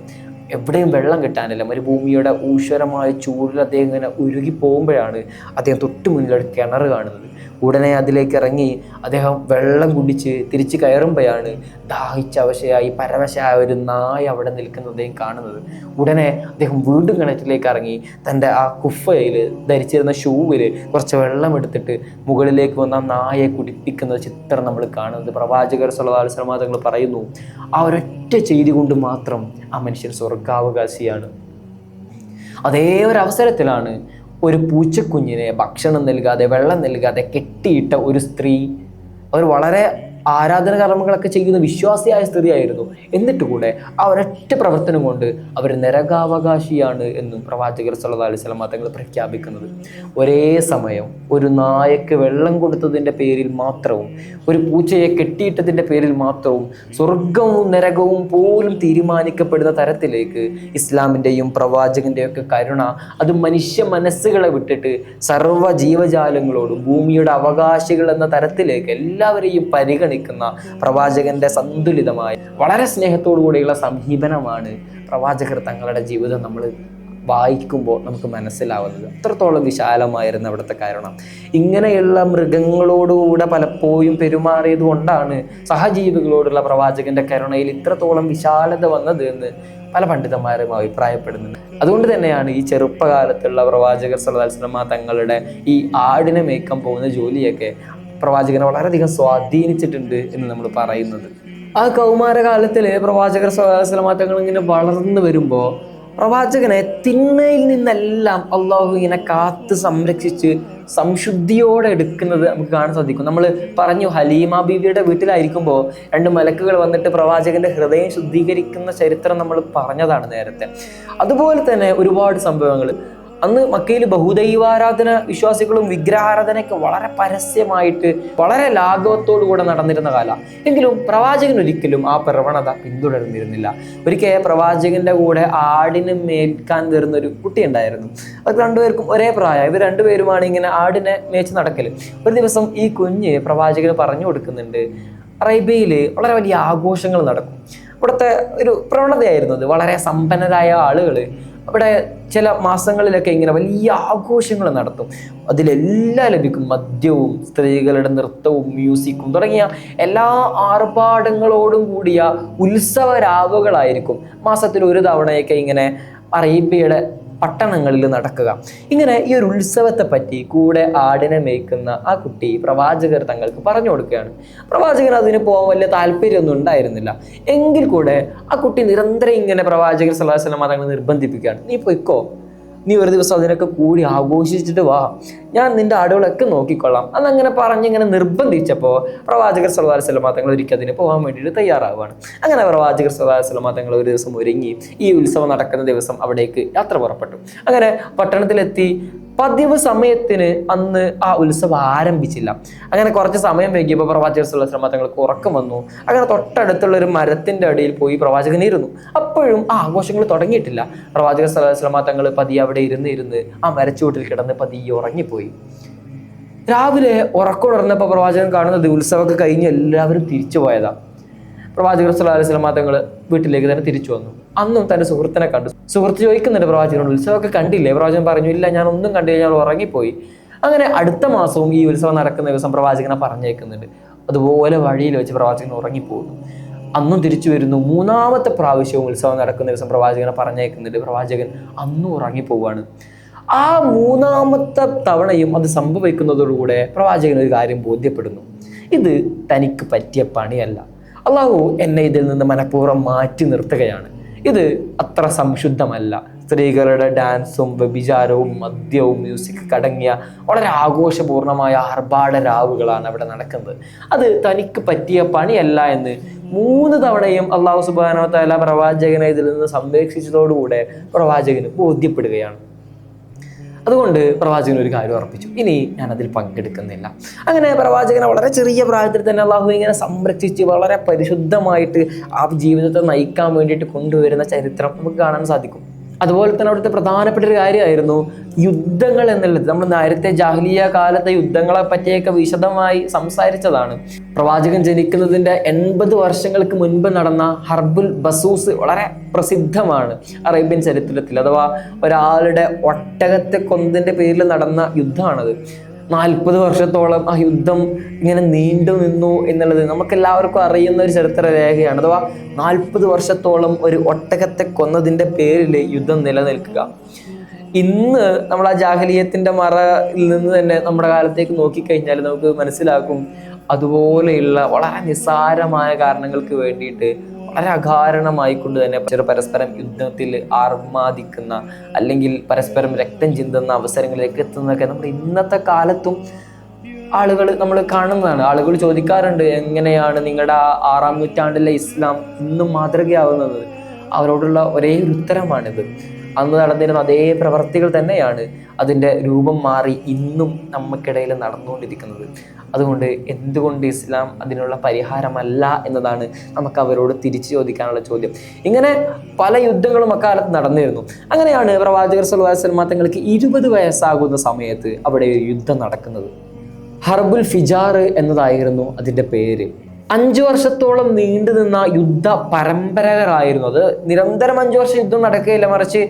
എവിടെയും വെള്ളം കിട്ടാനില്ല. മരുഭൂമിയുടെ ഊശ്വരമായ ചൂടിൽ അദ്ദേഹം ഇങ്ങനെ ഉരുകി പോകുമ്പോഴാണ് അദ്ദേഹം തൊട്ട് മുന്നിലൊരു കിണർ കാണുന്നത്. ഉടനെ അതിലേക്ക് ഇറങ്ങി അദ്ദേഹം വെള്ളം കുടിച്ച് തിരിച്ച് കയറുമ്പോഴാണ് ദാഹിച്ച അവശയായി പരവശയായ ഒരു നായ അവിടെ നിൽക്കുന്നത് അദ്ദേഹം കാണുന്നത്. ഉടനെ അദ്ദേഹം വീണ്ടും കിണറ്റിലേക്ക് ഇറങ്ങി തൻ്റെ ആ കുഫയിൽ ധരിച്ചിരുന്ന ഷൂവിൽ കുറച്ച് വെള്ളം എടുത്തിട്ട് മുകളിലേക്ക് വന്ന ആ നായയെ കുടിപ്പിക്കുന്ന ചിത്രം നമ്മൾ കാണുന്നത്. പ്രവാചകർ സല്ലല്ലാഹു അലൈഹി വസല്ലം തങ്ങൾ പറയുന്നു, ആ ഒരൊറ്റ ചെയ്തി കൊണ്ട് മാത്രം ആ മനുഷ്യൻ സ്വർഗ്ഗാവകാശിയാണ്. അതേ ഒരു അവസരത്തിലാണ് ഒരു പൂച്ചക്കുഞ്ഞിനെ ഭക്ഷണം നൽകാതെ വെള്ളം നൽകാതെ കെട്ടിയിട്ട ഒരു സ്ത്രീ, അവർ വളരെ ആരാധന കർമ്മങ്ങളൊക്കെ ചെയ്യുന്ന വിശ്വാസിയായ സ്ത്രീയായിരുന്നു. എന്നിട്ട് കൂടെ ആ ഒരൊറ്റ പ്രവർത്തനം കൊണ്ട് അവർ നരകാവകാശിയാണ് എന്നും പ്രവാചകർ സല്ലല്ലാഹു അലൈഹി വസല്ലം തങ്ങൾ പ്രഖ്യാപിക്കുന്നത്. ഒരേ സമയം ഒരു നായക്ക് വെള്ളം കൊടുത്തതിൻ്റെ പേരിൽ മാത്രവും ഒരു പൂച്ചയെ കെട്ടിയിട്ടതിൻ്റെ പേരിൽ മാത്രവും സ്വർഗവും നരകവും പോലും തീരുമാനിക്കപ്പെടുന്ന തരത്തിലേക്ക് ഇസ്ലാമിൻ്റെയും പ്രവാചകൻ്റെയും ഒക്കെ കരുണ അത് മനുഷ്യ മനസ്സുകളെ വിട്ടിട്ട് സർവ്വ ജീവജാലങ്ങളോടും ഭൂമിയുടെ അവകാശികൾ എന്ന തരത്തിലേക്ക് എല്ലാവരെയും പരിഗണിക്കുന്ന പ്രവാചകന്റെ സന്തുലിതമായ വളരെ സ്നേഹത്തോടു കൂടിയുള്ള സമീപനമാണ് പ്രവാചകർ തങ്ങളുടെ ജീവിതം നമ്മൾ വായിക്കുമ്പോൾ നമുക്ക് മനസ്സിലാവുന്നത്. അത്രത്തോളം വിശാലമായിരുന്നു അവിടുത്തെ കാരണം. ഇങ്ങനെയുള്ള മൃഗങ്ങളോടുകൂടെ പലപ്പോഴും പെരുമാറിയത് കൊണ്ടാണ് സഹജീവികളോടുള്ള പ്രവാചകന്റെ കരുണയിൽ ഇത്രത്തോളം വിശാലത വന്നത് എന്ന് പല പണ്ഡിതന്മാരും അഭിപ്രായപ്പെടുന്നുണ്ട്. അതുകൊണ്ട് തന്നെയാണ് ഈ ചെറുപ്പകാലത്തുള്ള പ്രവാചകർ സല്ലല്ലാഹു അലൈഹി വസല്ലം തങ്ങളുടെ ഈ ആടിനെ മേയ്ക്കാൻ പോകുന്ന ജോലിയൊക്കെ പ്രവാചകനെ വളരെയധികം സ്വാധീനിച്ചിട്ടുണ്ട് എന്ന് നമ്മൾ പറയുന്നത്. ആ കൗമാരകാലത്തിൽ പ്രവാചകർ സല്ലല്ലാഹു അലൈഹി വസല്ലം തങ്ങൾ ഇങ്ങനെ വളർന്നു വരുമ്പോൾ പ്രവാചകനെ തിന്മയിൽ നിന്നെല്ലാം അള്ളാഹു ഇങ്ങനെ കാത്ത് സംരക്ഷിച്ച് സംശുദ്ധിയോടെ എടുക്കുന്നത് നമുക്ക് കാണാൻ സാധിക്കും. നമ്മൾ പറഞ്ഞു, ഹലീമ ബീവിയുടെ വീട്ടിലായിരിക്കുമ്പോൾ 2 മലക്കുകൾ വന്നിട്ട് പ്രവാചകന്റെ ഹൃദയം ശുദ്ധീകരിക്കുന്ന ചരിത്രം നമ്മൾ പറഞ്ഞതാണ് നേരത്തെ. അതുപോലെ തന്നെ ഒരുപാട് സംഭവങ്ങൾ അന്ന് മക്കയിൽ ബഹുദൈവാരാധന വിശ്വാസികളും വിഗ്രഹാരാധനയൊക്കെ വളരെ പരസ്യമായിട്ട് വളരെ ലാഘവത്തോടുകൂടെ നടന്നിരുന്ന കാലം. എങ്കിലും പ്രവാചകൻ ഒരിക്കലും ആ പ്രവണത പിന്തുടർന്നിരുന്നില്ല. ഒരിക്കൽ പ്രവാചകന്റെ കൂടെ ആടിന് മേൽക്കാൻ വരുന്ന ഒരു കുട്ടി ഉണ്ടായിരുന്നു. അത് രണ്ടുപേർക്കും ഒരേ പ്രായം. ഇവർ രണ്ടുപേരുമാണ് ഇങ്ങനെ ആടിനെ മേച്ച് നടക്കൽ. ഒരു ദിവസം ഈ കുഞ്ഞ് പ്രവാചകന് പറഞ്ഞു കൊടുക്കുന്നുണ്ട്, അറേബ്യയിൽ വളരെ വലിയ ആഘോഷങ്ങൾ നടക്കും. ഇവിടുത്തെ ഒരു പ്രവണതയായിരുന്നു അത്. വളരെ സമ്പന്നരായ ആളുകൾ അവിടെ ചില മാസങ്ങളിലൊക്കെ ഇങ്ങനെ വലിയ ആഘോഷങ്ങൾ നടത്തും. അതിലെല്ലാം ലഭിക്കും. മദ്യവും സ്ത്രീകളുടെ നൃത്തവും മ്യൂസിക്കും തുടങ്ങിയ എല്ലാ ആർഭാടങ്ങളോടും കൂടിയ ഉത്സവ രാവുകളായിരിക്കും മാസത്തിൽ ഒരു തവണയൊക്കെ ഇങ്ങനെ അറേബ്യയുടെ പട്ടണങ്ങളിൽ നടക്കുക. ഇങ്ങനെ ഈ ഒരു ഉത്സവത്തെ പറ്റി കൂടെ ആടിനെ മേയ്ക്കുന്ന ആ കുട്ടി പ്രവാചകർ തങ്ങൾക്ക് പറഞ്ഞു കൊടുക്കുകയാണ്. പ്രവാചകൻ അതിന് പോകാൻ വലിയ താല്പര്യമൊന്നും ഉണ്ടായിരുന്നില്ല. എങ്കിൽ കൂടെ ആ കുട്ടി നിരന്തരം ഇങ്ങനെ പ്രവാചകർ സല്ലല്ലാഹു അലൈഹി വസല്ലം തങ്ങൾ നിർബന്ധിപ്പിക്കുകയാണ്, നീ പൊയ്ക്കോ, നീ ഒരു ദിവസം അതിനൊക്കെ കൂടി ആഘോഷിച്ചിട്ട് വാ, ഞാൻ നിന്റെ ആടുകളൊക്കെ നോക്കിക്കൊള്ളാം. അന്നങ്ങനെ പറഞ്ഞിങ്ങനെ നിർബന്ധിച്ചപ്പോൾ പ്രവാചകർ സല്ലല്ലാഹു അലൈഹി വസല്ലം തങ്ങൾ ഒരിക്കൽ അതിന് പോകാൻ വേണ്ടിയിട്ട് തയ്യാറാവുകയാണ്. അങ്ങനെ പ്രവാചകർ സല്ലല്ലാഹു അലൈഹി വസല്ലം തങ്ങൾ ഒരു ദിവസം ഒരുങ്ങി ഈ ഉത്സവം നടക്കുന്ന ദിവസം അവിടേക്ക് യാത്ര പുറപ്പെട്ടു. അങ്ങനെ പട്ടണത്തിലെത്തി. പതിവ് സമയത്തിന് അന്ന് ആ ഉത്സവം ആരംഭിച്ചില്ല. അങ്ങനെ കുറച്ച് സമയം വൈകിയപ്പോൾ പ്രവാചകർ സല്ലല്ലാഹു അലൈഹി വസല്ലം തങ്ങൾക്ക് ഉറക്കം വന്നു. അങ്ങനെ തൊട്ടടുത്തുള്ള ഒരു മരത്തിന്റെ അടിയിൽ പോയി പ്രവാചകൻ ഇരുന്നു. അപ്പോഴും ആ ആഘോഷങ്ങൾ തുടങ്ങിയിട്ടില്ല. പ്രവാചകർ സല്ലല്ലാഹു അലൈഹി വസല്ലം തങ്ങൾ പതിയെ അവിടെ ഇരുന്ന് ആ മരച്ചുവട്ടിൽ കിടന്ന് പതിയെ ഉറങ്ങിപ്പോയി. രാവിലെ ഉറക്കമുണർന്നപ്പോൾ പ്രവാചകൻ കാണുന്നത് ഉത്സവമൊക്കെ കഴിഞ്ഞ് എല്ലാവരും തിരിച്ചു പോയതാ. പ്രവാചകർ സല്ലല്ലാഹു അലൈഹി വസല്ലം തങ്ങൾ വീട്ടിലേക്ക് തന്നെ തിരിച്ചു വന്നു. അന്നും തന്റെ സുഹൃത്തിനെ കണ്ടു. സുഹൃത്ത് ചോദിക്കുന്നുണ്ട് പ്രവാചകനോട്, ഉത്സവമൊക്കെ കണ്ടില്ലേ? പ്രവാചകൻ പറഞ്ഞു, ഇല്ല, ഞാൻ ഒന്നും കണ്ടില്ല, ഞാൻ ഉറങ്ങിപ്പോയി. അങ്ങനെ അടുത്ത മാസവും ഈ ഉത്സവം നടക്കുന്ന ദിവസം പ്രവാചകനെ പറഞ്ഞേക്കുന്നുണ്ട്. അതുപോലെ വഴിയിൽ വെച്ച് പ്രവാചകൻ ഉറങ്ങിപ്പോകുന്നു. അന്നും തിരിച്ചു വരുന്നു. 3ാമത്തെ പ്രാവശ്യവും ഉത്സവം നടക്കുന്ന ദിവസം പ്രവാചകനെ പറഞ്ഞേക്കുന്നുണ്ട്. പ്രവാചകൻ അന്നും ഉറങ്ങിപ്പോവാണ്. ആ 3ാമത്തെ തവണയും അത് സംഭവിക്കുന്നതോടുകൂടെ പ്രവാചകൻ ഒരു കാര്യം ബോധ്യപ്പെടുന്നു, ഇത് തനിക്ക് പറ്റിയ പണിയല്ല. അള്ളാഹു എന്നെ ഇതിൽ നിന്ന് മനഃപൂർവ്വം മാറ്റി നിർത്തുകയാണ്. ഇത് അത്ര സംശുദ്ധമല്ല. സ്ത്രീകളുടെ ഡാൻസും വ്യഭിചാരവും മദ്യവും മ്യൂസിക് അടങ്ങിയ വളരെ ആഘോഷപൂർണമായ ആർഭാട രാവുകളാണ് അവിടെ നടക്കുന്നത്. അത് തനിക്ക് പറ്റിയ പണിയല്ല എന്ന് 3 തവണയും അള്ളാഹു സുബ്ഹാനഹു വ തആല പ്രവാചകനെ ഇതിൽ നിന്ന് സംരക്ഷിച്ചതോടുകൂടെ പ്രവാചകന് ബോധ്യപ്പെടുകയാണ്. അതുകൊണ്ട് പ്രവാചകൻ ഒരു കാര്യം ഉറപ്പിച്ചു, ഇനി ഞാൻ അതിൽ പങ്കെടുക്കുന്നില്ല. അങ്ങനെ പ്രവാചകനെ വളരെ ചെറിയ പ്രായത്തിൽ തന്നെ അള്ളാഹു ഇങ്ങനെ സംരക്ഷിച്ച് വളരെ പരിശുദ്ധമായിട്ട് ആ ജീവിതത്തെ നയിക്കാൻ വേണ്ടിയിട്ട് കൊണ്ടുവരുന്ന ചരിത്രം നമുക്ക് കാണാൻ സാധിക്കും. അതുപോലെ തന്നെ അവിടുത്തെ പ്രധാനപ്പെട്ട ഒരു കാര്യമായിരുന്നു യുദ്ധങ്ങൾ എന്നുള്ളത്. നമ്മൾ നേരത്തെ ജാഹിലിയ കാലത്തെ യുദ്ധങ്ങളെ പറ്റിയൊക്കെ വിശദമായി സംസാരിച്ചതാണ്. പ്രവാചകൻ ജനിക്കുന്നതിൻ്റെ 80 വർഷങ്ങൾക്ക് മുൻപ് നടന്ന ഹർബുൽ ബസൂസ് വളരെ പ്രസിദ്ധമാണ് അറേബ്യൻ ചരിത്രത്തിൽ. അഥവാ ഒരാളുടെ ഒട്ടകത്തെ കൊന്നതിൻ്റെ പേരിൽ നടന്ന യുദ്ധമാണത്. 40 വർഷത്തോളം ആ യുദ്ധം ഇങ്ങനെ നീണ്ടു നിന്നു എന്നുള്ളത് നമുക്കെല്ലാവർക്കും അറിയുന്ന ഒരു ചരിത്ര രേഖയാണ്. അഥവാ 40 വർഷത്തോളം ഒരു ഒട്ടകത്തെ കൊന്നതിൻ്റെ പേരിൽ യുദ്ധം നിലനിൽക്കുക. ഇന്ന് നമ്മൾ ആ ജാഹലിയത്തിൻ്റെ മറയിൽ നിന്ന് തന്നെ നമ്മുടെ കാലത്തേക്ക് നോക്കിക്കഴിഞ്ഞാൽ നമുക്ക് മനസ്സിലാക്കും, അതുപോലെയുള്ള വളരെ നിസ്സാരമായ കാരണങ്ങൾക്ക് വേണ്ടിയിട്ട് വളരെ അകാരണമായിക്കൊണ്ട് തന്നെ പരസ്പരം യുദ്ധത്തിൽ ആർമാദിക്കുന്ന അല്ലെങ്കിൽ പരസ്പരം രക്തം ചിന്തുന്ന അവസരങ്ങളിലേക്ക് എത്തുന്നതൊക്കെ നമ്മുടെ ഇന്നത്തെ കാലത്തും ആളുകൾ നമ്മൾ കാണുന്നതാണ്. ആളുകൾ ചോദിക്കാറുണ്ട്, എങ്ങനെയാണ് നിങ്ങളുടെ 6-ാം നൂറ്റാണ്ടിലെ ഇസ്ലാം ഇന്നും മാതൃകയാവുന്നത്? അവരോടുള്ള ഒരേ ഒരു ഉത്തരമാണിത്. അന്ന് നടന്നിരുന്ന അതേ പ്രവർത്തികൾ തന്നെയാണ് അതിൻ്റെ രൂപം മാറി ഇന്നും നമുക്കിടയിൽ നടന്നുകൊണ്ടിരിക്കുന്നത്. അതുകൊണ്ട് എന്തുകൊണ്ട് ഇസ്ലാം അതിനുള്ള പരിഹാരമല്ല എന്നതാണ് നമുക്ക് അവരോട് തിരിച്ചു ചോദിക്കാനുള്ള ചോദ്യം. ഇങ്ങനെ പല യുദ്ധങ്ങളും അക്കാലത്ത് നടന്നിരുന്നു. അങ്ങനെയാണ് പ്രവാചകർ സ്വല്ലല്ലാഹു അലൈഹി വസല്ലം തങ്ങൾക്ക് 20 വയസ്സാകുന്ന സമയത്ത് അവിടെ ഒരു യുദ്ധം നടക്കുന്നത്. ഹർബുൽ ഫിജാർ എന്നതായിരുന്നു അതിൻ്റെ പേര്. 5 വർഷത്തോളം നീണ്ടു നിന്ന യുദ്ധ പരമ്പരകളായിരുന്നു അത്. നിരന്തരം 5 വർഷം യുദ്ധം നടക്കുകയില്ല, മറിച്ച്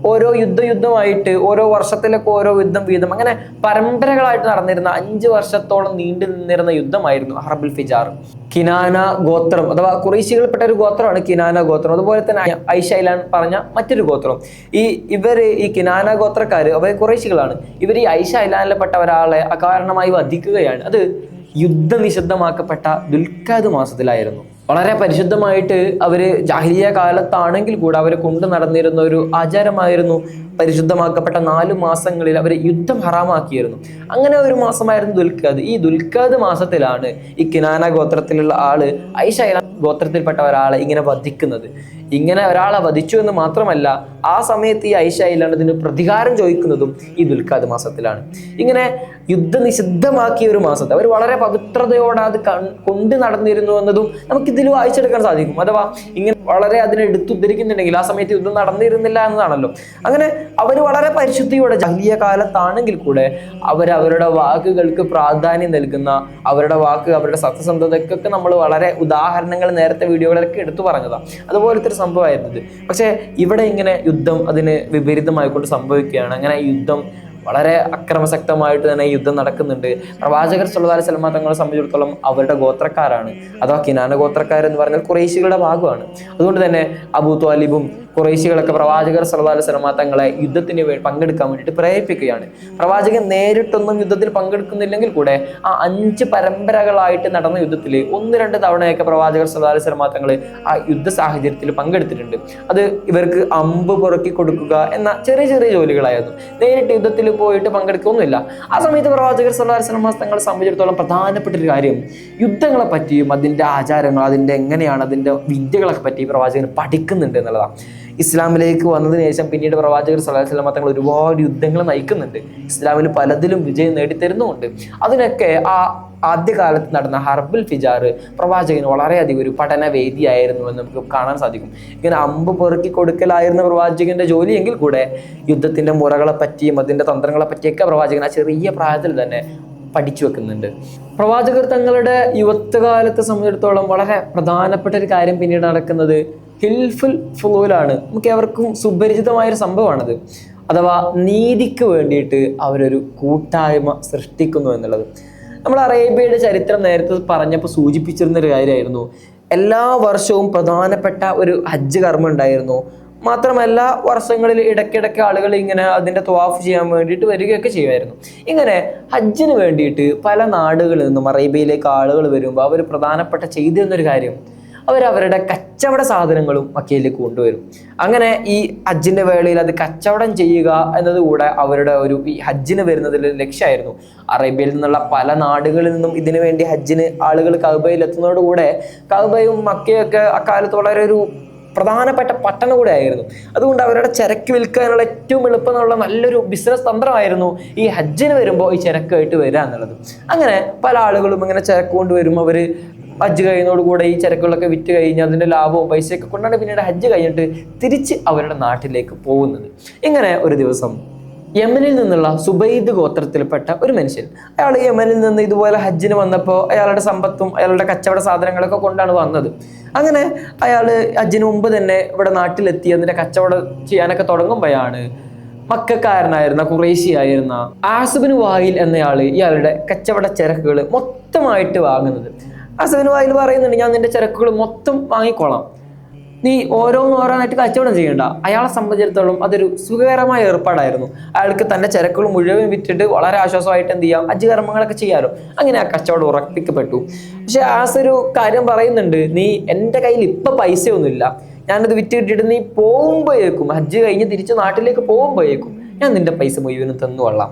ഓരോ യുദ്ധമായിട്ട് ഓരോ വർഷത്തിലൊക്കെ ഓരോ യുദ്ധം വീതം അങ്ങനെ പരമ്പരകളായിട്ട് നടന്നിരുന്ന 5 വർഷത്തോളം നീണ്ടു നിന്നിരുന്ന യുദ്ധമായിരുന്നു ഹർബുൽ ഫിജാർ. കിനാന ഗോത്രം അഥവാ ഖുറൈശികൾപ്പെട്ട ഒരു ഗോത്രമാണ് കിനാന ഗോത്രം. അതുപോലെ തന്നെ ഐഷ ഇലാൻ പറഞ്ഞ മറ്റൊരു ഗോത്രം. ഈ കിനാന ഗോത്രക്കാർ അവർ ഖുറൈശികളാണ്. ഇവർ ഈ ഐഷ ഇലാനിൽപ്പെട്ട ഒരാളെ അകാരണമായി വധിക്കുകയാണ്. അത് യുദ്ധനിഷിദ്ധമാക്കപ്പെട്ട ദുൽഖഅദ് മാസത്തിലായിരുന്നു. വളരെ പരിശുദ്ധമായിട്ട് അവര് ജാഹിലിയ കാലത്താണെങ്കിൽ കൂടെ അവർ കൊണ്ടു നടന്നിരുന്ന ഒരു ആചാരമായിരുന്നു. പരിശുദ്ധമാക്കപ്പെട്ട 4 മാസങ്ങളിൽ അവർ യുദ്ധം ഹറാമാക്കിയിരുന്നു. അങ്ങനെ ഒരു മാസമായിരുന്നു ദുൽഖഅദ്. ഈ ദുൽഖഅദ് മാസത്തിലാണ് ഈ കിനാന ഗോത്രത്തിലുള്ള ആള് ഐഷ ഗോത്രത്തിൽപ്പെട്ട ഒരാളെ ഇങ്ങനെ വധിക്കുന്നത്. ഇങ്ങനെ ഒരാളെ വധിച്ചു എന്ന് മാത്രമല്ല, ആ സമയത്ത് ഈ ഐഷ ഇതിന് പ്രതികാരം ചോദിക്കുന്നതും ഈ ദുൽഖഅദ് മാസത്തിലാണ്. ഇങ്ങനെ യുദ്ധനിഷിദ്ധമാക്കിയ ഒരു മാസത്തെ അവർ വളരെ പവിത്രതയോടെ അത് കൊണ്ടു നടന്നിരുന്നു എന്നതും നമുക്കിതിൽ വായിച്ചെടുക്കാൻ സാധിക്കും. അഥവാ ഇങ്ങനെ വളരെ അതിനെ എടുത്തുദ്ധരിക്കുന്നുണ്ടെങ്കിൽ ആ സമയത്ത് യുദ്ധം നടന്നിരുന്നില്ല എന്നതാണല്ലോ. അങ്ങനെ അവർ വളരെ പരിശുദ്ധിയോടെ ജാഹിലിയ കാലത്താണെങ്കിൽ കൂടെ അവരുടെ വാക്കുകൾക്ക് പ്രാധാന്യം നൽകുന്ന, അവരുടെ അവരുടെ സത്യസന്ധതയ്ക്കൊക്കെ നമ്മൾ വളരെ ഉദാഹരണങ്ങൾ നേരത്തെ വീഡിയോകളിലൊക്കെ എടുത്തു പറഞ്ഞതാണ്. അതുപോലത്തെ ഒരു സംഭവമായിരുന്നത്. പക്ഷേ ഇവിടെ ഇങ്ങനെ യുദ്ധം അതിന് വിപരീതമായിക്കൊണ്ട് സംഭവിക്കുകയാണ്. അങ്ങനെ യുദ്ധം വളരെ അക്രമശക്തമായിട്ട് തന്നെ യുദ്ധം നടക്കുന്നുണ്ട്. പ്രവാചകർ സ്വല്ലല്ലാഹു അലൈഹി വസല്ലം തങ്ങളെ സംബന്ധിച്ചിടത്തോളം അവരുടെ ഗോത്രക്കാരാണ്, അഥവാ കിനാന ഗോത്രക്കാരെന്ന് പറഞ്ഞാൽ ഖുറൈശികളുടെ ഭാഗമാണ്. അതുകൊണ്ട് തന്നെ അബൂ ത്വാലിബും ഖുറൈശികളൊക്കെ പ്രവാചകർ സ്വല്ലല്ലാഹു അലൈഹി വസല്ലം തങ്ങളെ യുദ്ധത്തിന് പങ്കെടുക്കാൻ വേണ്ടിയിട്ട് പ്രേരിപ്പിക്കുകയാണ്. പ്രവാചകൻ നേരിട്ടൊന്നും യുദ്ധത്തിൽ പങ്കെടുക്കുന്നില്ലെങ്കിൽ കൂടെ ആ 5 പരമ്പരകളായിട്ട് നടന്ന യുദ്ധത്തിൽ 1-2 തവണയൊക്കെ പ്രവാചകർ സ്വല്ലല്ലാഹു അലൈഹി വസല്ലം തങ്ങൾ ആ യുദ്ധ സാഹചര്യത്തിൽ പങ്കെടുത്തിട്ടുണ്ട്. അത് ഇവർക്ക് അമ്പ് പുറക്കി കൊടുക്കുക എന്ന ചെറിയ ചെറിയ ജോലികളായിരുന്നു. നേരിട്ട് യുദ്ധത്തിൽ പോയിട്ട് പങ്കെടുക്കുകയൊന്നുമില്ല. ആ സമയത്ത് പ്രവാചകർ സ്വല്ലല്ലാഹു അലൈഹി വസല്ലം തങ്ങളെ സംബന്ധിച്ചിടത്തോളം പ്രധാനപ്പെട്ട ഒരു കാര്യം യുദ്ധങ്ങളെ പറ്റിയും അതിൻ്റെ ആചാരങ്ങൾ, അതിൻ്റെ എങ്ങനെയാണ് അതിൻ്റെ വിദ്യകളൊക്കെ പറ്റി പ്രവാചകൻ പഠിക്കുന്നുണ്ട് എന്നുള്ളതാണ്. ഇസ്ലാമിലേക്ക് വന്നതിന് ശേഷം പിന്നീട് പ്രവാചകർ സ്വല്ലല്ലാഹു അലൈഹി വസല്ലം തങ്ങൾ ഒരുപാട് യുദ്ധങ്ങൾ നയിക്കുന്നുണ്ട്. ഇസ്ലാമിൽ പലതിലും വിജയം നേടിത്തരുന്നുമുണ്ട്. അതിനൊക്കെ ആ ആദ്യകാലത്ത് നടന്ന ഹർബുൽ ഫിജാർ പ്രവാചകന് വളരെയധികം ഒരു പഠനവേദിയായിരുന്നു എന്ന് നമുക്ക് കാണാൻ സാധിക്കും. ഇങ്ങനെ അമ്പ് പെറുക്കി കൊടുക്കലായിരുന്ന പ്രവാചകന്റെ ജോലി എങ്കിൽ കൂടെ യുദ്ധത്തിന്റെ മുറകളെ പറ്റിയും അതിന്റെ തന്ത്രങ്ങളെ പറ്റിയൊക്കെ പ്രവാചകൻ ആ ചെറിയ പ്രായത്തിൽ തന്നെ പഠിച്ചു വെക്കുന്നുണ്ട്. പ്രവാചകർ തങ്ങളുടെ യുവത്വകാലത്തെ സംബന്ധിച്ചിടത്തോളം വളരെ പ്രധാനപ്പെട്ട ഒരു കാര്യം പിന്നീട് നടക്കുന്നത് ഹിൽഫുൽ ഫുളൂലാണ്. നമുക്ക് എവർക്കും സുപരിചിതമായൊരു സംഭവമാണത്. അഥവാ നീതിക്ക് വേണ്ടിയിട്ട് അവരൊരു കൂട്ടായ്മ സൃഷ്ടിക്കുന്നു എന്നുള്ളത്. നമ്മൾ അറേബ്യയുടെ ചരിത്രം നേരത്തെ പറഞ്ഞപ്പോൾ സൂചിപ്പിച്ചിരുന്നൊരു കാര്യമായിരുന്നു. എല്ലാ വർഷവും പ്രധാനപ്പെട്ട ഒരു ഹജ്ജ് കർമ്മം ഉണ്ടായിരുന്നു. മാത്രമല്ല വർഷങ്ങളിൽ ഇടയ്ക്കിടയ്ക്ക് ആളുകൾ ഇങ്ങനെ അതിൻ്റെ ത്വാഫ് ചെയ്യാൻ വേണ്ടിയിട്ട് വരികയൊക്കെ ചെയ്യുമായിരുന്നു. ഇങ്ങനെ ഹജ്ജിന് വേണ്ടിയിട്ട് പല നാടുകളിൽ നിന്നും അറേബ്യയിലേക്ക് ആളുകൾ വരുമ്പോൾ അവർ പ്രധാനപ്പെട്ട ചെയ്തിരുന്നൊരു കാര്യം, അവരവരുടെ കച്ചവട സാധനങ്ങളും മക്കയിലേക്ക് കൊണ്ടുവരും. അങ്ങനെ ഈ ഹജ്ജിന്റെ വേളയിൽ അത് കച്ചവടം ചെയ്യുക എന്നതുകൂടെ അവരുടെ ഈ ഹജ്ജിന് വരുന്നതിൽ ലക്ഷ്യമായിരുന്നു. അറേബ്യയിൽ നിന്നുള്ള പല നാടുകളിൽ നിന്നും ഇതിനു വേണ്ടി ഹജ്ജിന് ആളുകൾ കഅബയിൽ എത്തുന്നതോടുകൂടെ കഅബയും മക്കയൊക്കെ അക്കാലത്ത് വളരെ ഒരു പ്രധാനപ്പെട്ട പട്ടണം കൂടെ ആയിരുന്നു. അതുകൊണ്ട് അവരുടെ ചരക്ക് വിൽക്കാനുള്ള ഏറ്റവും എളുപ്പമുള്ള നല്ലൊരു ബിസിനസ് തന്ത്രമായിരുന്നു ഈ ഹജ്ജിന് വരുമ്പോൾ ഈ ചരക്കായിട്ട് വരിക എന്നുള്ളത്. അങ്ങനെ പല ആളുകളും ഇങ്ങനെ ചരക്ക് കൊണ്ടുവരും. അവർ ഹജ്ജ് കഴിയുന്നതോടുകൂടെ ഈ ചരക്കുകളൊക്കെ വിറ്റ് കഴിഞ്ഞ് അതിൻ്റെ ലാഭവും പൈസയൊക്കെ കൊണ്ടാണ് പിന്നീട് ഹജ്ജ് കഴിഞ്ഞിട്ട് തിരിച്ച് അവരുടെ നാട്ടിലേക്ക് പോകുന്നത്. ഇങ്ങനെ ഒരു ദിവസം യമനിൽ നിന്നുള്ള സുബൈദ് ഗോത്രത്തിൽപ്പെട്ട ഒരു മനുഷ്യൻ, അയാൾ യമനിൽ നിന്ന് ഇതുപോലെ ഹജ്ജിന് വന്നപ്പോൾ അയാളുടെ സമ്പത്തും അയാളുടെ കച്ചവട സാധനങ്ങളൊക്കെ കൊണ്ടാണ് വന്നത്. അങ്ങനെ അയാൾ ഹജ്ജിന് മുമ്പ് തന്നെ ഇവിടെ നാട്ടിലെത്തി അതിൻ്റെ കച്ചവടം ചെയ്യാനൊക്കെ തുടങ്ങുമ്പോഴാണ് മക്കക്കാരനായിരുന്ന ഖുറൈശിയായിരുന്ന ആസിബിന് വായിൽ എന്നയാൾ ഇയാളുടെ കച്ചവട ചരക്കുകൾ മൊത്തമായിട്ട് വാങ്ങുന്നത്. ആസിബിന് വായിൽ പറയുന്നുണ്ട്, ഞാൻ നിന്റെ ചരക്കുകൾ മൊത്തം വാങ്ങിക്കോളാം, നീ ഓരോന്നായിട്ട് കച്ചവടം ചെയ്യണ്ട. അയാളെ സംബന്ധിച്ചിടത്തോളം അതൊരു സുഖകരമായ ഏർപ്പാടായിരുന്നു. അയാൾക്ക് തൻ്റെ ചരക്കുകൾ മുഴുവൻ വിറ്റിട്ട് വളരെ ആശ്വാസമായിട്ട് എന്ത് ചെയ്യാം, ഹജ്ജ് കർമ്മങ്ങളൊക്കെ ചെയ്യാമല്ലോ. അങ്ങനെ ആ കച്ചവടം ഉറപ്പിക്കപ്പെട്ടു. പക്ഷെ ആസൊരു കാര്യം പറയുന്നുണ്ട്, നീ എൻ്റെ കയ്യിൽ ഇപ്പം പൈസയൊന്നുമില്ല, ഞാനത് വിറ്റ് കിട്ടിയിട്ട് നീ പോകുമ്പോഴേക്കും ഹജ്ജ് കഴിഞ്ഞ് തിരിച്ച് നാട്ടിലേക്ക് പോകുമ്പോഴേക്കും ഞാൻ നിന്റെ പൈസ മുഴുവനും തന്നുകൊള്ളാം.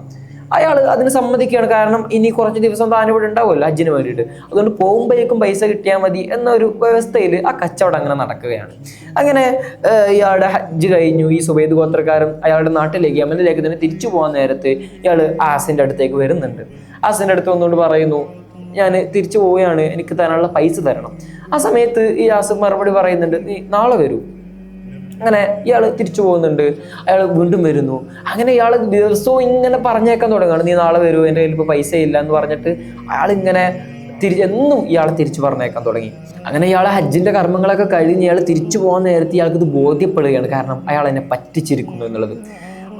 അയാൾ അതിന് സമ്മതിക്കുകയാണ്. കാരണം ഇനി കുറച്ച് ദിവസം താൻ ഇവിടെ ഉണ്ടാവുമല്ലോ ഹജ്ജിന് വേണ്ടിയിട്ട്, അതുകൊണ്ട് പോകുമ്പോഴേക്കും പൈസ കിട്ടിയാൽ മതി എന്നൊരു വ്യവസ്ഥയിൽ ആ കച്ചവടം അങ്ങനെ നടക്കുകയാണ്. അങ്ങനെ ഇയാളുടെ ഹജ്ജ് കഴിഞ്ഞു. ഈ സുബൈദ് ഗോത്രക്കാരൻ അയാളുടെ നാട്ടിലേക്ക് യമനിലേക്ക് തന്നെ തിരിച്ചു പോകാൻ നേരത്ത് ഇയാൾ ആസിന്റെ അടുത്തേക്ക് വരുന്നുണ്ട്. ആസിന്റെ അടുത്ത് വന്നുകൊണ്ട് പറയുന്നു, ഞാൻ തിരിച്ചു പോവുകയാണ്, എനിക്ക് തരാനുള്ള പൈസ തരണം. ആ സമയത്ത് ഈ ആസ് മറുപടി പറയുന്നുണ്ട്, നീ നാളെ വരൂ. അങ്ങനെ ഇയാൾ തിരിച്ചു പോകുന്നുണ്ട്. അയാൾ വീണ്ടും വരുന്നു. അങ്ങനെ ഇയാൾ ദിവസവും ഇങ്ങനെ പറഞ്ഞേക്കാൻ തുടങ്ങുകയാണ്, നീ നാളെ വരൂ, എൻ്റെ കയ്യിൽ ഇപ്പോൾ പൈസ ഇല്ല എന്ന് പറഞ്ഞിട്ട് അയാളിങ്ങനെ എന്നും ഇയാളെ തിരിച്ചു പറഞ്ഞേക്കാൻ തുടങ്ങി. അങ്ങനെ ഇയാളെ ഹജ്ജിന്റെ കർമ്മങ്ങളൊക്കെ കഴിഞ്ഞ് ഇയാൾ തിരിച്ചു പോകാൻ നേരത്തെ ഇയാൾക്ക് ഇത് ബോധ്യപ്പെടുകയാണ്. കാരണം അയാൾ എന്നെ പറ്റിച്ചിരിക്കുന്നു എന്നുള്ളത്.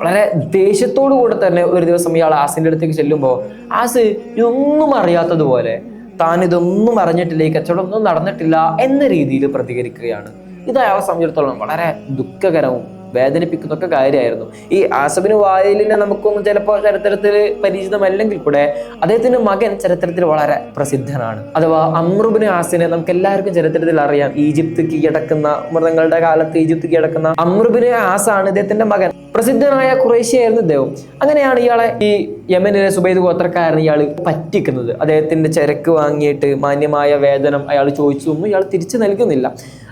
വളരെ ദേഷ്യത്തോടു കൂടെ തന്നെ ഒരു ദിവസം ഇയാൾ ആസിന്റെ അടുത്തേക്ക് ചെല്ലുമ്പോൾ ആസ് ഇതൊന്നും അറിയാത്തതുപോലെ, താൻ ഇതൊന്നും അറിഞ്ഞിട്ടില്ല, ഈ കച്ചവടം ഒന്നും നടന്നിട്ടില്ല എന്ന രീതിയിൽ പ്രതികരിക്കുകയാണ്. ഇത് അയാളെ സംബന്ധിച്ചിടത്തോളം വളരെ ദുഃഖകരവും വേദനിപ്പിക്കുന്നൊക്കെ കാര്യമായിരുന്നു. ഈ ആസബിന് വായിലിനെ നമുക്കൊന്നും ചിലപ്പോൾ ചരിത്രത്തിൽ പരിചിതമല്ലെങ്കിൽ കൂടെ അദ്ദേഹത്തിന്റെ മകൻ ചരിത്രത്തിൽ വളരെ പ്രസിദ്ധനാണ്. അഥവാ അമ്രുബിന് ആസിനെ നമുക്ക് എല്ലാവർക്കും ചരിത്രത്തിൽ അറിയാം. ഈജിപ്ത് കീഴടക്കുന്ന, മൃഗങ്ങളുടെ കാലത്ത് ഈജിപ്ത് കീഴടക്കുന്ന അമ്രുബിന് ആസാണ് ഇദ്ദേഹത്തിന്റെ മകൻ. പ്രസിദ്ധനായ ഖുറൈശിയായിരുന്നു ഇദ്ദേഹം. അങ്ങനെയാണ് ഇയാളെ ഈ യമനിലെ സുബൈദ് ഗോത്രക്കാരൻ ഇയാൾ പറ്റിക്കുന്നത്. അദ്ദേഹത്തിന്റെ ചരക്ക് വാങ്ങിയിട്ട് മാന്യമായ വേതനം അയാൾ ചോദിച്ചൊന്നും ഇയാൾ തിരിച്ചു നൽകുന്നില്ല.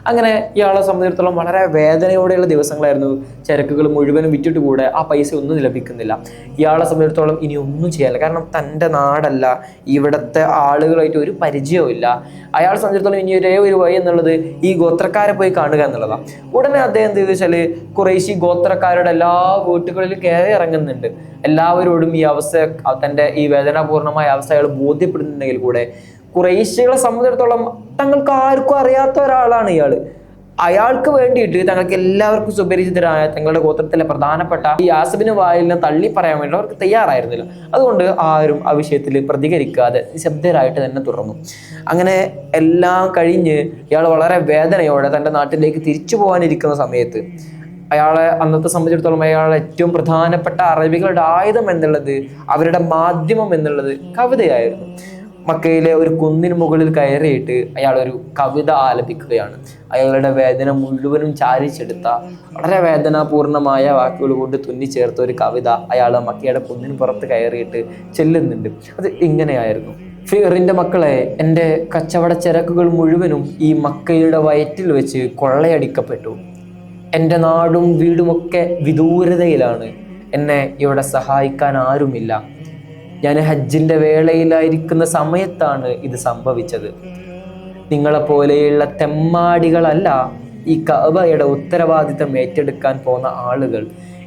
അങ്ങനെ ഇയാളെ സംബന്ധിച്ചിടത്തോളം വളരെ വേദനയോടെയുള്ള ദിവസങ്ങളായിരുന്നു. ചരക്കുകൾ മുഴുവനും വിറ്റിട്ട് കൂടെ ആ പൈസ ഒന്നും ലഭിക്കുന്നില്ല. ഇയാളെ സംബന്ധിച്ചിടത്തോളം ഇനി ഒന്നും ചെയ്യാനില്ല. കാരണം തൻ്റെ നാടല്ല, ഇവിടുത്തെ ആളുകളായിട്ട് ഒരു പരിചയവും ഇല്ല. അയാളെ സംബന്ധിച്ചിടത്തോളം ഇനി ഒരേ ഒരു വഴി എന്നുള്ളത് ഈ ഗോത്രക്കാരെ പോയി കാണുക എന്നുള്ളതാണ്. ഉടനെ അദ്ദേഹം എന്ത് വെച്ചാൽ ഖുറൈശി ഗോത്രക്കാരുടെ എല്ലാ വീട്ടുകളിലും കയറി ഇറങ്ങുന്നുണ്ട്. എല്ലാവരോടും ഈ അവസ്ഥ, തൻ്റെ ഈ വേദനാപൂർണമായ അവസ്ഥ അയാൾ ബോധ്യപ്പെടുന്നുണ്ടെങ്കിൽ കൂടെ ഖുറൈശികളെ സംബന്ധിച്ചിടത്തോളം തങ്ങൾക്ക് ആർക്കും അറിയാത്ത ഒരാളാണ് ഇയാള്. അയാൾക്ക് വേണ്ടിയിട്ട് തങ്ങൾക്ക് എല്ലാവർക്കും സുപരിചിതരായ തങ്ങളുടെ ഗോത്രത്തിലെ പ്രധാനപ്പെട്ട ഈ ആസബിന് വായിലിനെ തള്ളി പറയാൻ വേണ്ടി അവർക്ക് തയ്യാറായിരുന്നില്ല. അതുകൊണ്ട് ആരും ആ വിഷയത്തിൽ പ്രതികരിക്കാതെ നിശബ്ദരായിട്ട് തന്നെ തുടർന്നു. അങ്ങനെ എല്ലാം കഴിഞ്ഞ് ഇയാൾ വളരെ വേദനയോടെ തൻ്റെ നാട്ടിലേക്ക് തിരിച്ചു പോകാനിരിക്കുന്ന സമയത്ത് അയാളെ അന്നത്തെ സംബന്ധിച്ചിടത്തോളം അയാളെ ഏറ്റവും പ്രധാനപ്പെട്ട അറബികളുടെ ആയുധം എന്നുള്ളത്, അവരുടെ മാധ്യമം എന്നുള്ളത് കവിതയായിരുന്നു. മക്കയിലെ ഒരു കുന്നിന് മുകളിൽ കയറിയിട്ട് അയാൾ ഒരു കവിത ആലപിക്കുകയാണ്. അയാളുടെ വേദന മുഴുവനും ചാരിച്ചെടുത്ത വളരെ വേദനാപൂർണമായ വാക്കുകൾ കൊണ്ട് തുന്നിച്ചേർത്ത ഒരു കവിത അയാൾ മക്കയുടെ കുന്നിന് പുറത്ത് കയറിയിട്ട് ചെല്ലുന്നുണ്ട്. അത് ഇങ്ങനെയായിരുന്നു: ഫിറിന്റെ മക്കളെ, എൻ്റെ കച്ചവട ചരക്കുകൾ മുഴുവനും ഈ മക്കയുടെ വയറ്റിൽ വെച്ച് കൊള്ളയടിക്കപ്പെട്ടു. എൻ്റെ നാടും വീടുമൊക്കെ വിദൂരതയിലാണ്. എന്നെ ഇവിടെ സഹായിക്കാൻ ആരുമില്ല. ഞാൻ ഹജ്ജിൻ്റെ വേളയിലായിരിക്കുന്ന സമയത്താണ് ഇത് സംഭവിച്ചത്. നിങ്ങളെപ്പോലെയുള്ള തെമ്മാടികളല്ല ഈ കഅബയുടെ ഉത്തരവാദിത്തം ഏറ്റെടുക്കാൻ പോകുന്ന ആളുകൾ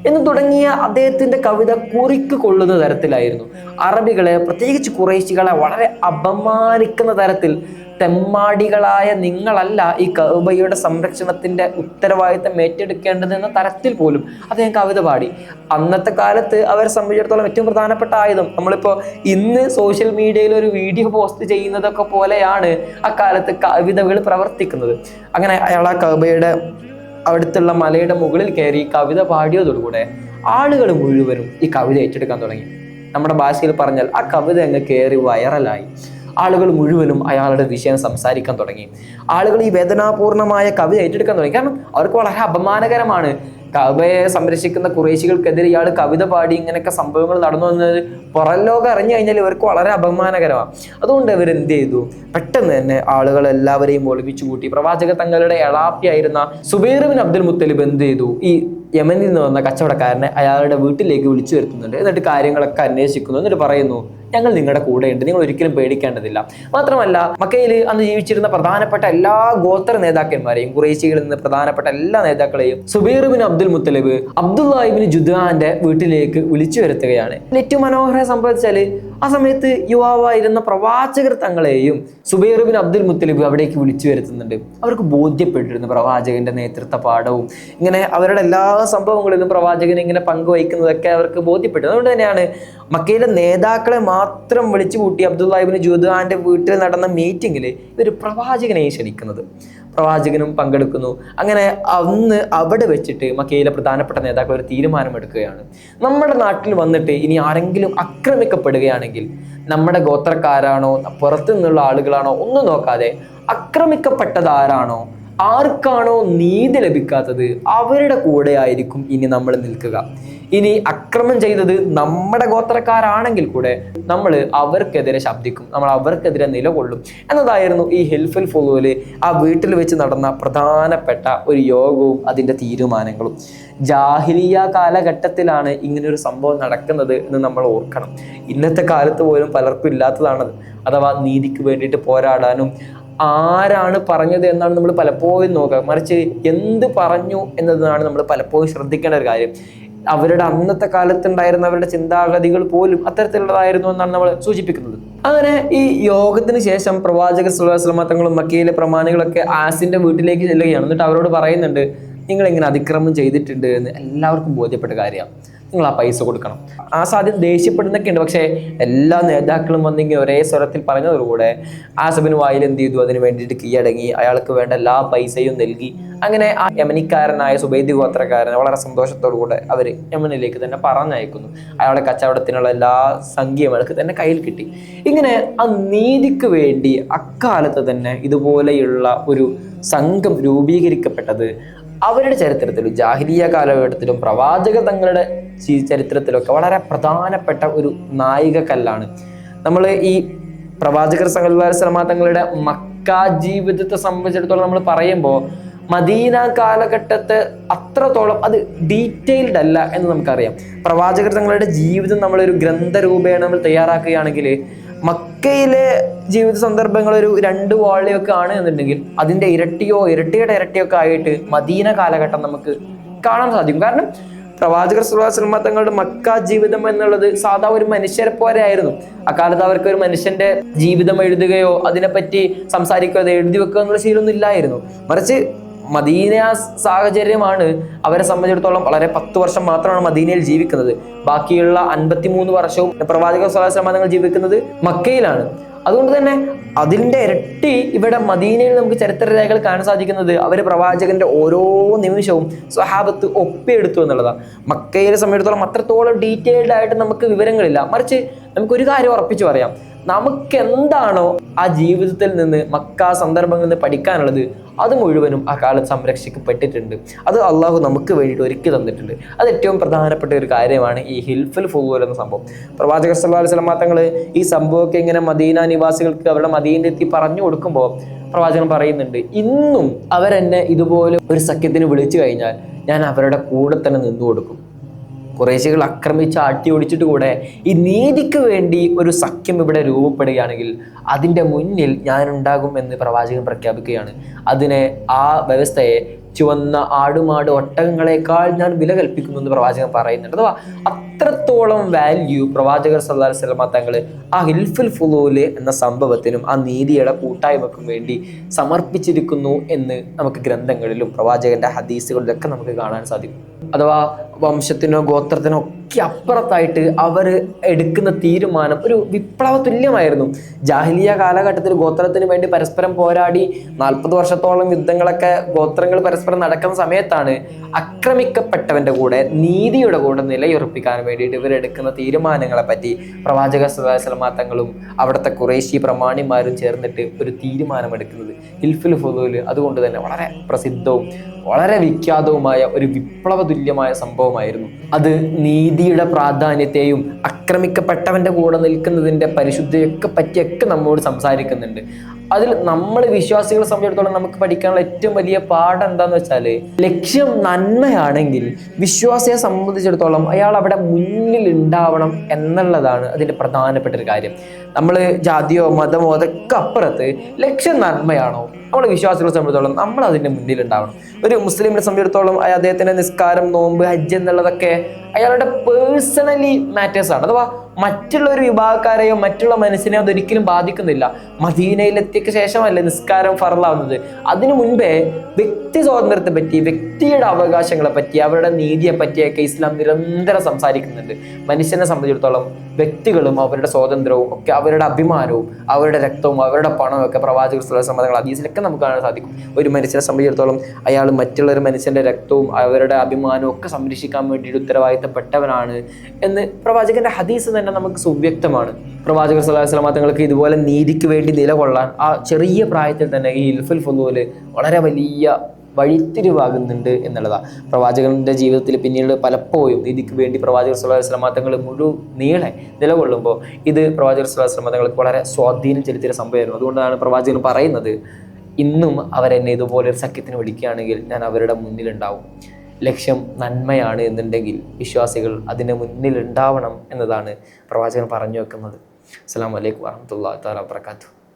എന്ന് തുടങ്ങിയ അദ്ദേഹത്തിൻ്റെ കവിത കുറിക്ക് കൊള്ളുന്ന തരത്തിലായിരുന്നു. അറബികളെ, പ്രത്യേകിച്ച് ഖുറൈശികളെ വളരെ അപമാനിക്കുന്ന തരത്തിൽ, തെമ്മാടികളായ നിങ്ങളല്ല ഈ കഅബയുടെ സംരക്ഷണത്തിന്റെ ഉത്തരവാദിത്തം ഏറ്റെടുക്കേണ്ടതെന്ന തരത്തിൽ പോലും അദ്ദേഹം കവിത പാടി. അന്നത്തെ കാലത്ത് അവരെ സംബന്ധിച്ചിടത്തോളം ഏറ്റവും പ്രധാനപ്പെട്ട ആയുധം, നമ്മളിപ്പോൾ ഇന്ന് സോഷ്യൽ മീഡിയയിൽ ഒരു വീഡിയോ പോസ്റ്റ് ചെയ്യുന്നതൊക്കെ പോലെയാണ് അക്കാലത്ത് കവിതകൾ പ്രവർത്തിക്കുന്നത്. അങ്ങനെ അയാൾ ആ കഅബയുടെ അടുത്തുള്ള മലയുടെ മുകളിൽ കയറി കവിത പാടിയതോടുകൂടെ ആളുകൾ മുഴുവനും ഈ കവിത ഏറ്റെടുക്കാൻ തുടങ്ങി. നമ്മുടെ ഭാഷയിൽ പറഞ്ഞാൽ ആ കവിത അങ്ങ് കയറി വൈറലായി. ആളുകൾ മുഴുവനും അയാളുടെ വിഷയം സംസാരിക്കാൻ തുടങ്ങി. ആളുകൾ ഈ വേദനാപൂർണമായ കവിത ഏറ്റെടുക്കാൻ തുടങ്ങി. കാരണം അവർക്ക് വളരെ അപമാനകരമാണ്. കഅബയെ സംരക്ഷിക്കുന്ന ഖുറൈശികൾക്കെതിരെ ഇയാൾ കവിത പാടി ഇങ്ങനെയൊക്കെ സംഭവങ്ങൾ നടന്നു വന്നത് പുറം ലോകം അറിഞ്ഞു കഴിഞ്ഞാൽ ഇവർക്ക് വളരെ അപമാനകരമാണ്. അതുകൊണ്ട് ഇവരെന്ത് ചെയ്തു? പെട്ടെന്ന് തന്നെ ആളുകൾ എല്ലാവരെയും ഒളിപ്പിച്ചു കൂട്ടി. പ്രവാചക തങ്ങളുടെ എളാപ്പിയായിരുന്ന സുബൈർ ബിൻ അബ്ദുൽ മുത്തലിബ് എന്ത് ചെയ്തു? ഈ യമനിൽ നിന്ന് വന്ന കച്ചവടക്കാരനെ അയാളുടെ വീട്ടിലേക്ക് വിളിച്ചു വരുത്തുന്നുണ്ട്. എന്നിട്ട് കാര്യങ്ങളൊക്കെ അന്വേഷിക്കുന്നു. എന്നിട്ട് പറയുന്നു, ഞങ്ങൾ നിങ്ങളുടെ കൂടെയുണ്ട്, നിങ്ങൾ ഒരിക്കലും പേടിക്കേണ്ടതില്ല. മാത്രമല്ല, മക്കയിൽ അന്ന് ജീവിച്ചിരുന്ന പ്രധാനപ്പെട്ട എല്ലാ ഗോത്ര നേതാക്കന്മാരെയും, ഖുറൈശികളിൽ നിന്ന് പ്രധാനപ്പെട്ട എല്ലാ നേതാക്കളെയും സുബൈർ ബിൻ അബ്ദുൽ മുത്തലിബ് അബ്ദുല്ലാഹ് ഇബ്നു ജുദ്ആന്റെ വീട്ടിലേക്ക് വിളിച്ചു വരുത്തുകയാണ്. ഏറ്റവും മനോഹരം സംഭവിച്ചാല് ആ സമയത്ത് യുവാവായിരുന്ന പ്രവാചകർ തങ്ങളെയും സുബൈർ ബിൻ അബ്ദുൽ മുത്തലിബ് അവിടേക്ക് വിളിച്ചു വരുത്തുന്നുണ്ട്. അവർക്ക് ബോധ്യപ്പെട്ടിരുന്നു പ്രവാചകന്റെ നേതൃത്വ പാഠവും ഇങ്ങനെ അവരുടെ എല്ലാ സംഭവങ്ങളിലും പ്രവാചകൻ ഇങ്ങനെ പങ്കുവയ്ക്കുന്നതൊക്കെ അവർക്ക് ബോധ്യപ്പെട്ടു. അതുകൊണ്ട് തന്നെയാണ് മക്കയിലെ നേതാക്കളെ മാത്രം വിളിച്ചു കൂട്ടി അബ്ദുല്ലാഹ് ഇബ്നു ജുദ്ആന്റെ വീട്ടിൽ നടന്ന മീറ്റിങ്ങിൽ ഇവർ പ്രവാചകനെ ക്ഷണിക്കുന്നത്. പ്രവാചകനും പങ്കെടുക്കുന്നു. അങ്ങനെ അന്ന് അവിടെ വെച്ചിട്ട് മക്കയിലെ പ്രധാനപ്പെട്ട നേതാക്കൾ ഒരു തീരുമാനമെടുക്കുകയാണ്. നമ്മുടെ നാട്ടിൽ വന്നിട്ട് ഇനി ആരെങ്കിലും ആക്രമിക്കപ്പെടുകയാണെങ്കിൽ നമ്മുടെ ഗോത്രക്കാരാണോ പുറത്തു നിന്നുള്ള ആളുകളാണോ ഒന്നും നോക്കാതെ ആക്രമിക്കപ്പെട്ടത് ആരാണോ, ആർക്കാണോ നീതി ലഭിക്കാത്തത് അവരുടെ കൂടെ ആയിരിക്കും ഇനി നമ്മൾ നിൽക്കുക. ഇനി അക്രമം ചെയ്തത് നമ്മുടെ ഗോത്രക്കാരാണെങ്കിൽ കൂടെ നമ്മൾ അവർക്കെതിരെ ശബ്ദിക്കും, നമ്മൾ അവർക്കെതിരെ നിലകൊള്ളും എന്നതായിരുന്നു ഈ ഹിൽഫുൽ ഫുളൂല് ആ വീട്ടിൽ വെച്ച് നടന്ന പ്രധാനപ്പെട്ട ഒരു യോഗവും അതിൻ്റെ തീരുമാനങ്ങളും. ജാഹിലിയ കാലഘട്ടത്തിലാണ് ഇങ്ങനൊരു സംഭവം നടക്കുന്നത് എന്ന് നമ്മൾ ഓർക്കണം. ഇന്നത്തെ കാലത്ത് പോലും പലർക്കും ഇല്ലാത്തതാണത്. അഥവാ നീതിക്ക് വേണ്ടിയിട്ട് പോരാടാനും ആരാണ് പറഞ്ഞത് എന്നാണ് നമ്മൾ പലപ്പോഴും നോക്കുക, മറിച്ച് എന്ത് പറഞ്ഞു എന്നതാണ് നമ്മൾ പലപ്പോഴും ശ്രദ്ധിക്കേണ്ട ഒരു കാര്യം. അവരുടെ അന്നത്തെ കാലത്തുണ്ടായിരുന്ന അവരുടെ ചിന്താഗതികൾ പോലും അത്തരത്തിലുള്ളതായിരുന്നു എന്നാണ് നമ്മൾ സൂചിപ്പിക്കുന്നത്. അങ്ങനെ ഈ യോഗത്തിന് ശേഷം പ്രവാചകർ സ്വല്ലല്ലാഹു അലൈഹി വസല്ലം തങ്ങളും മക്കയിലെ പ്രമാണികളൊക്കെ ആസിന്റെ വീട്ടിലേക്ക് ചെല്ലുകയാണ്. എന്നിട്ട് അവരോട് പറയുന്നുണ്ട്, നിങ്ങൾ ഇങ്ങനെ അതിക്രമം ചെയ്തിട്ടുണ്ട് എന്ന് എല്ലാവർക്കും ബോധ്യപ്പെട്ട കാര്യമാണ്, നിങ്ങൾ ആ പൈസ കൊടുക്കണം. ആ സാധ്യത ദേഷ്യപ്പെടുന്നൊക്കെ ഉണ്ട്. പക്ഷേ എല്ലാ നേതാക്കളും വന്നിങ്ങനെ ഒരേ സ്വരത്തിൽ പറഞ്ഞതോടുകൂടെ ആസബിന് വായിൽ എന്ത് ചെയ്തു, അതിന് വേണ്ടിയിട്ട് കീഴടങ്ങി, അയാൾക്ക് വേണ്ട എല്ലാ പൈസയും നൽകി. അങ്ങനെ ആ യമനിക്കാരനായ സുബൈദ് ഗോത്രക്കാരനെ വളരെ സന്തോഷത്തോടു കൂടെ അവർ യമനിലേക്ക് തന്നെ പറഞ്ഞയക്കുന്നു. അയാളുടെ കച്ചവടത്തിനുള്ള എല്ലാ സംഖ്യയും അയാൾക്ക് തന്നെ കയ്യിൽ കിട്ടി. ഇങ്ങനെ ആ നീതിക്ക് വേണ്ടി അക്കാലത്ത് തന്നെ ഇതുപോലെയുള്ള ഒരു സംഘം രൂപീകരിക്കപ്പെട്ടത് അവരുടെ ചരിത്രത്തിലും ജാഹിലിയ കാലഘട്ടത്തിലും പ്രവാചകർ തങ്ങളുടെ ചരിത്രത്തിലൊക്കെ വളരെ പ്രധാനപ്പെട്ട ഒരു നായികക്കല്ലാണ്. നമ്മൾ ഈ പ്രവാചകർ സല്ലല്ലാഹു അലൈഹി വസല്ലം തങ്ങളുടെ മക്ക ജീവിതത്തെ സംബന്ധിച്ചിടത്തോളം നമ്മൾ പറയുമ്പോൾ മദീന കാലഘട്ടത്തെ അത്രത്തോളം അത് ഡീറ്റെയിൽഡ് അല്ല എന്ന് നമുക്കറിയാം. പ്രവാചകർ തങ്ങളുടെ ജീവിതം നമ്മളൊരു ഗ്രന്ഥരൂപേണ നമ്മൾ തയ്യാറാക്കുകയാണെങ്കിൽ മക്കയിലെ ജീവിത സന്ദർഭങ്ങൾ ഒരു 2 വാള്യമൊക്കെ ആണ് എന്നുണ്ടെങ്കിൽ അതിൻ്റെ ഇരട്ടിയുടെ ഇരട്ടിയോ ഒക്കെ ആയിട്ട് മദീന കാലഘട്ടം നമുക്ക് കാണാൻ സാധിക്കും. കാരണം പ്രവാചകർ സ്വല്ലല്ലാഹു അലൈഹി വസല്ലം തങ്ങളുടെ മക്ക ജീവിതം എന്നുള്ളത് സാധാ ഒരു മനുഷ്യരെ പോലെ ആയിരുന്നു. അക്കാലത്ത് അവർക്ക് ഒരു മനുഷ്യന്റെ ജീവിതം എഴുതുകയോ അതിനെപ്പറ്റി സംസാരിക്കുകയോ എഴുതി വെക്കുക എന്നുള്ള ശീലമൊന്നും ഇല്ലായിരുന്നു. മറിച്ച് മദീന സാഹചര്യമാണ് അവരെ സംബന്ധിച്ചിടത്തോളം. വളരെ 10 വർഷം മാത്രമാണ് മദീനയിൽ ജീവിക്കുന്നത്. ബാക്കിയുള്ള 53 വർഷവും പ്രവാചകർ സ്വല്ലല്ലാഹു അലൈഹി വസല്ലം തങ്ങൾ ജീവിക്കുന്നത് മക്കയിലാണ്. അതുകൊണ്ട് തന്നെ അതിൻ്റെ ഇരട്ടി ഇവിടെ മദീനയിൽ നമുക്ക് ചരിത്രരേഖകൾ കാണാൻ സാധിക്കുന്നത് അവർ പ്രവാചകന്റെ ഓരോ നിമിഷവും സ്വഹാബത്ത് ഒപ്പിയെടുത്തു എന്നുള്ളതാണ്. മക്കയിലെ സംബന്ധിച്ചിടത്തോളം അത്രത്തോളം ഡീറ്റെയിൽഡ് ആയിട്ട് നമുക്ക് വിവരങ്ങളില്ല. മറിച്ച് നമുക്കൊരു കാര്യം ഉറപ്പിച്ചു പറയാം, നമുക്ക് എന്താണോ ആ ജീവിതത്തിൽ നിന്ന് മക്ക സന്ദർഭങ്ങളിൽ നിന്ന് പഠിക്കാനുള്ളത് അത് മുഴുവനും ആ കാലത്ത് സംരക്ഷിക്കപ്പെട്ടിട്ടുണ്ട്. അത് അള്ളാഹു നമുക്ക് വേണ്ടിയിട്ട് ഒരുക്കി തന്നിട്ടുണ്ട്. അത് ഏറ്റവും പ്രധാനപ്പെട്ട ഒരു കാര്യമാണ് ഈ ഹിൽഫുൽ ഫുളൂൽ എന്ന സംഭവം. പ്രവാചകർ സല്ലല്ലാഹു അലൈഹി വസല്ലം തങ്ങൾ ഈ സംഭവമൊക്കെ ഇങ്ങനെ മദീന നിവാസികൾക്ക് അവരുടെ മദീനയിലെത്തി പറഞ്ഞു കൊടുക്കുമ്പോൾ പ്രവാചകൻ പറയുന്നുണ്ട്, ഇന്നും അവരെന്നെ ഇതുപോലെ ഒരു സഖ്യത്തിന് വിളിച്ചു കഴിഞ്ഞാൽ ഞാൻ അവരുടെ കൂടെ തന്നെ നിന്നു കൊടുക്കും. കുറേശ്ശികൾ ആക്രമിച്ച് ആട്ടി ഓടിച്ചിട്ട് കൂടെ ഈ നീതിക്ക് വേണ്ടി ഒരു സഖ്യം ഇവിടെ രൂപപ്പെടുകയാണെങ്കിൽ അതിൻ്റെ മുന്നിൽ ഞാനുണ്ടാകും എന്ന് പ്രവാചകൻ പ്രഖ്യാപിക്കുകയാണ്. അതിനെ ആ വ്യവസ്ഥയെ ചുവന്ന ആടുമാട് ഒട്ടകങ്ങളെക്കാൾ ഞാൻ വില കൽപ്പിക്കുന്നു എന്ന് പ്രവാചകൻ പറയുന്നുണ്ട്. അഥവാ അത്രത്തോളം വാല്യൂ പ്രവാചകർ സല്ലല്ലാഹു അലൈഹി വസല്ലം തങ്ങൾ ആ ഹിൽഫുൽ ഫുളൂൽ എന്ന സംഭവത്തിനും ആ നീതിയുടെ കൂട്ടായ്മക്കും വേണ്ടി സമർപ്പിച്ചിരിക്കുന്നു എന്ന് നമുക്ക് ഗ്രന്ഥങ്ങളിലും പ്രവാചകന്റെ ഹദീസുകളിലൊക്കെ നമുക്ക് കാണാൻ സാധിക്കും. അഥവാ വംശത്തിനോ ഗോത്രത്തിനോ ഒക്കെ അപ്പുറത്തായിട്ട് അവർ എടുക്കുന്ന തീരുമാനം ഒരു വിപ്ലവ തുല്യമായിരുന്നു. ജാഹിലിയ കാലഘട്ടത്തിൽ ഗോത്രത്തിന് വേണ്ടി പരസ്പരം പോരാടി 40 വർഷത്തോളം യുദ്ധങ്ങളൊക്കെ ഗോത്രങ്ങൾ പരസ്പരം നടക്കുന്ന സമയത്താണ് ആക്രമിക്കപ്പെട്ടവന്റെ കൂടെ നീതിയുടെ കൂടെ നിലയുറപ്പിക്കാൻ വേണ്ടിയിട്ട് ഇവരെടുക്കുന്ന തീരുമാനങ്ങളെ പറ്റി പ്രവാചക സല്ലല്ലാഹു അലൈഹി വസല്ലം തങ്ങളും അവിടുത്തെ ഖുറൈശി പ്രമാണിമാരും ചേർന്നിട്ട് ഒരു തീരുമാനമെടുക്കുന്നത്. ഹിൽഫുൽ ഫുളൂൽ അതുകൊണ്ട് തന്നെ വളരെ പ്രസിദ്ധവും വളരെ വിഖ്യാതവുമായ ഒരു വിപ്ലവ തുല്യമായ സംഭവമായിരുന്നു. അത് നീതിയുടെ പ്രാധാന്യത്തെയും ആക്രമിക്കപ്പെട്ടവന്റെ കൂടെ നിൽക്കുന്നതിൻ്റെ പരിശുദ്ധിയൊക്കെ പറ്റിയൊക്കെ നമ്മോട് സംസാരിക്കുന്നുണ്ട്. അതിൽ നമ്മൾ വിശ്വാസികളെ സംബന്ധിച്ചിടത്തോളം നമുക്ക് പഠിക്കാനുള്ള ഏറ്റവും വലിയ പാഠം എന്താന്ന് വെച്ചാൽ, ലക്ഷ്യം നന്മയാണെങ്കിൽ വിശ്വാസിയെ സംബന്ധിച്ചിടത്തോളം അയാൾ അവിടെ മുന്നിൽ ഉണ്ടാവണം എന്നുള്ളതാണ് അതിൻ്റെ പ്രധാനപ്പെട്ട ഒരു കാര്യം. നമ്മൾ ജാതിയോ മതമോ അതൊക്കെ അപ്പുറത്ത് ലക്ഷ്യം നന്മയാണോ നമ്മൾ വിശ്വാസികളെ സംബന്ധിച്ചിടത്തോളം നമ്മൾ അതിൻ്റെ മുന്നിൽ ഉണ്ടാവണം. ഒരു മുസ്ലിമിനെ സംബന്ധിച്ചിടത്തോളം അദ്ദേഹത്തിൻ്റെ നിസ്കാരം, നോമ്പ്, ഹജ്ജ് എന്നുള്ളതൊക്കെ അയാളുടെ പേഴ്സണലി മാറ്റേഴ്സാണ്. അഥവാ മറ്റുള്ള ഒരു വിഭാഗക്കാരെയോ മറ്റുള്ള മനുഷ്യനെയോ അതൊരിക്കലും ബാധിക്കുന്നില്ല. മദീനയിലെത്തിയ ശേഷമല്ലേ നിസ്കാരം ഫർളാവുന്നത്. അതിനു മുൻപേ വ്യക്തി സ്വാതന്ത്ര്യത്തെ പറ്റി, വ്യക്തിയുടെ അവകാശങ്ങളെ പറ്റി, അവരുടെ നീതിയെ പറ്റിയൊക്കെ ഇസ്ലാം നിരന്തരം സംസാരിക്കുന്നുണ്ട്. മനുഷ്യനെ സംബന്ധിച്ചിടത്തോളം വ്യക്തികളും അവരുടെ സ്വാതന്ത്ര്യവും ഒക്കെ അവരുടെ അഭിമാനവും അവരുടെ രക്തവും അവരുടെ പണവും ഒക്കെ പ്രവാചകർ സ്വല്ലല്ലാഹു അലൈഹി വസല്ലം ഹദീസിലൊക്കെ നമുക്ക് കാണാൻ സാധിക്കും. ഒരു മനുഷ്യനെ സംബന്ധിച്ചിടത്തോളം അയാൾ മറ്റുള്ള ഒരു മനുഷ്യന്റെ രക്തവും അവരുടെ അഭിമാനവും ഒക്കെ സംരക്ഷിക്കാൻ വേണ്ടിയിട്ട് ഉത്തരവാദിത്തപ്പെട്ടവനാണ് എന്ന് പ്രവാചകന്റെ ഹദീസ് തന്നെ നമുക്ക് സുവ്യക്തമാണ്. പ്രവാചകർ സല്ലല്ലാഹു അലൈഹി വസല്ലം തങ്ങൾക്ക് ഇതുപോലെ നീതിക്ക് വേണ്ടി നിലകൊള്ളാൻ ആ ചെറിയ പ്രായത്തിൽ തന്നെ ഈ ഹിൽഫുൽ ഫുളൂൽ വളരെ വലിയ വഴിത്തിരിവാകുന്നുണ്ട് എന്നുള്ളതാണ്. പ്രവാചകന്റെ ജീവിതത്തിൽ പിന്നീട് പലപ്പോഴും നീതിക്ക് വേണ്ടി പ്രവാചകർ സ്വല്ലല്ലാഹു അലൈഹി വസല്ലം തങ്ങൾ നീളെ നിലകൊള്ളുമ്പോൾ ഇത് പ്രവാചകർ സ്വല്ലല്ലാഹു അലൈഹി വസല്ലം തങ്ങൾക്ക് വളരെ സ്വാധീനം ചെലുത്തിയ സംഭവമായിരുന്നു. അതുകൊണ്ടാണ് പ്രവാചകൻ പറയുന്നത്, ഇന്നും അവരെന്നെ ഇതുപോലൊരു സഖ്യത്തിന് വിളിക്കുകയാണെങ്കിൽ ഞാൻ അവരുടെ മുന്നിലുണ്ടാവും. ലക്ഷ്യം നന്മയാണ് എന്നുണ്ടെങ്കിൽ വിശ്വാസികൾ അതിന് മുന്നിലുണ്ടാവണം എന്നതാണ് പ്രവാചകൻ പറഞ്ഞു വെക്കുന്നത്. അസ്സലാമു അലൈക്കും വറഹ്മത്തുള്ളാഹി തആല വബറകാതുഹു.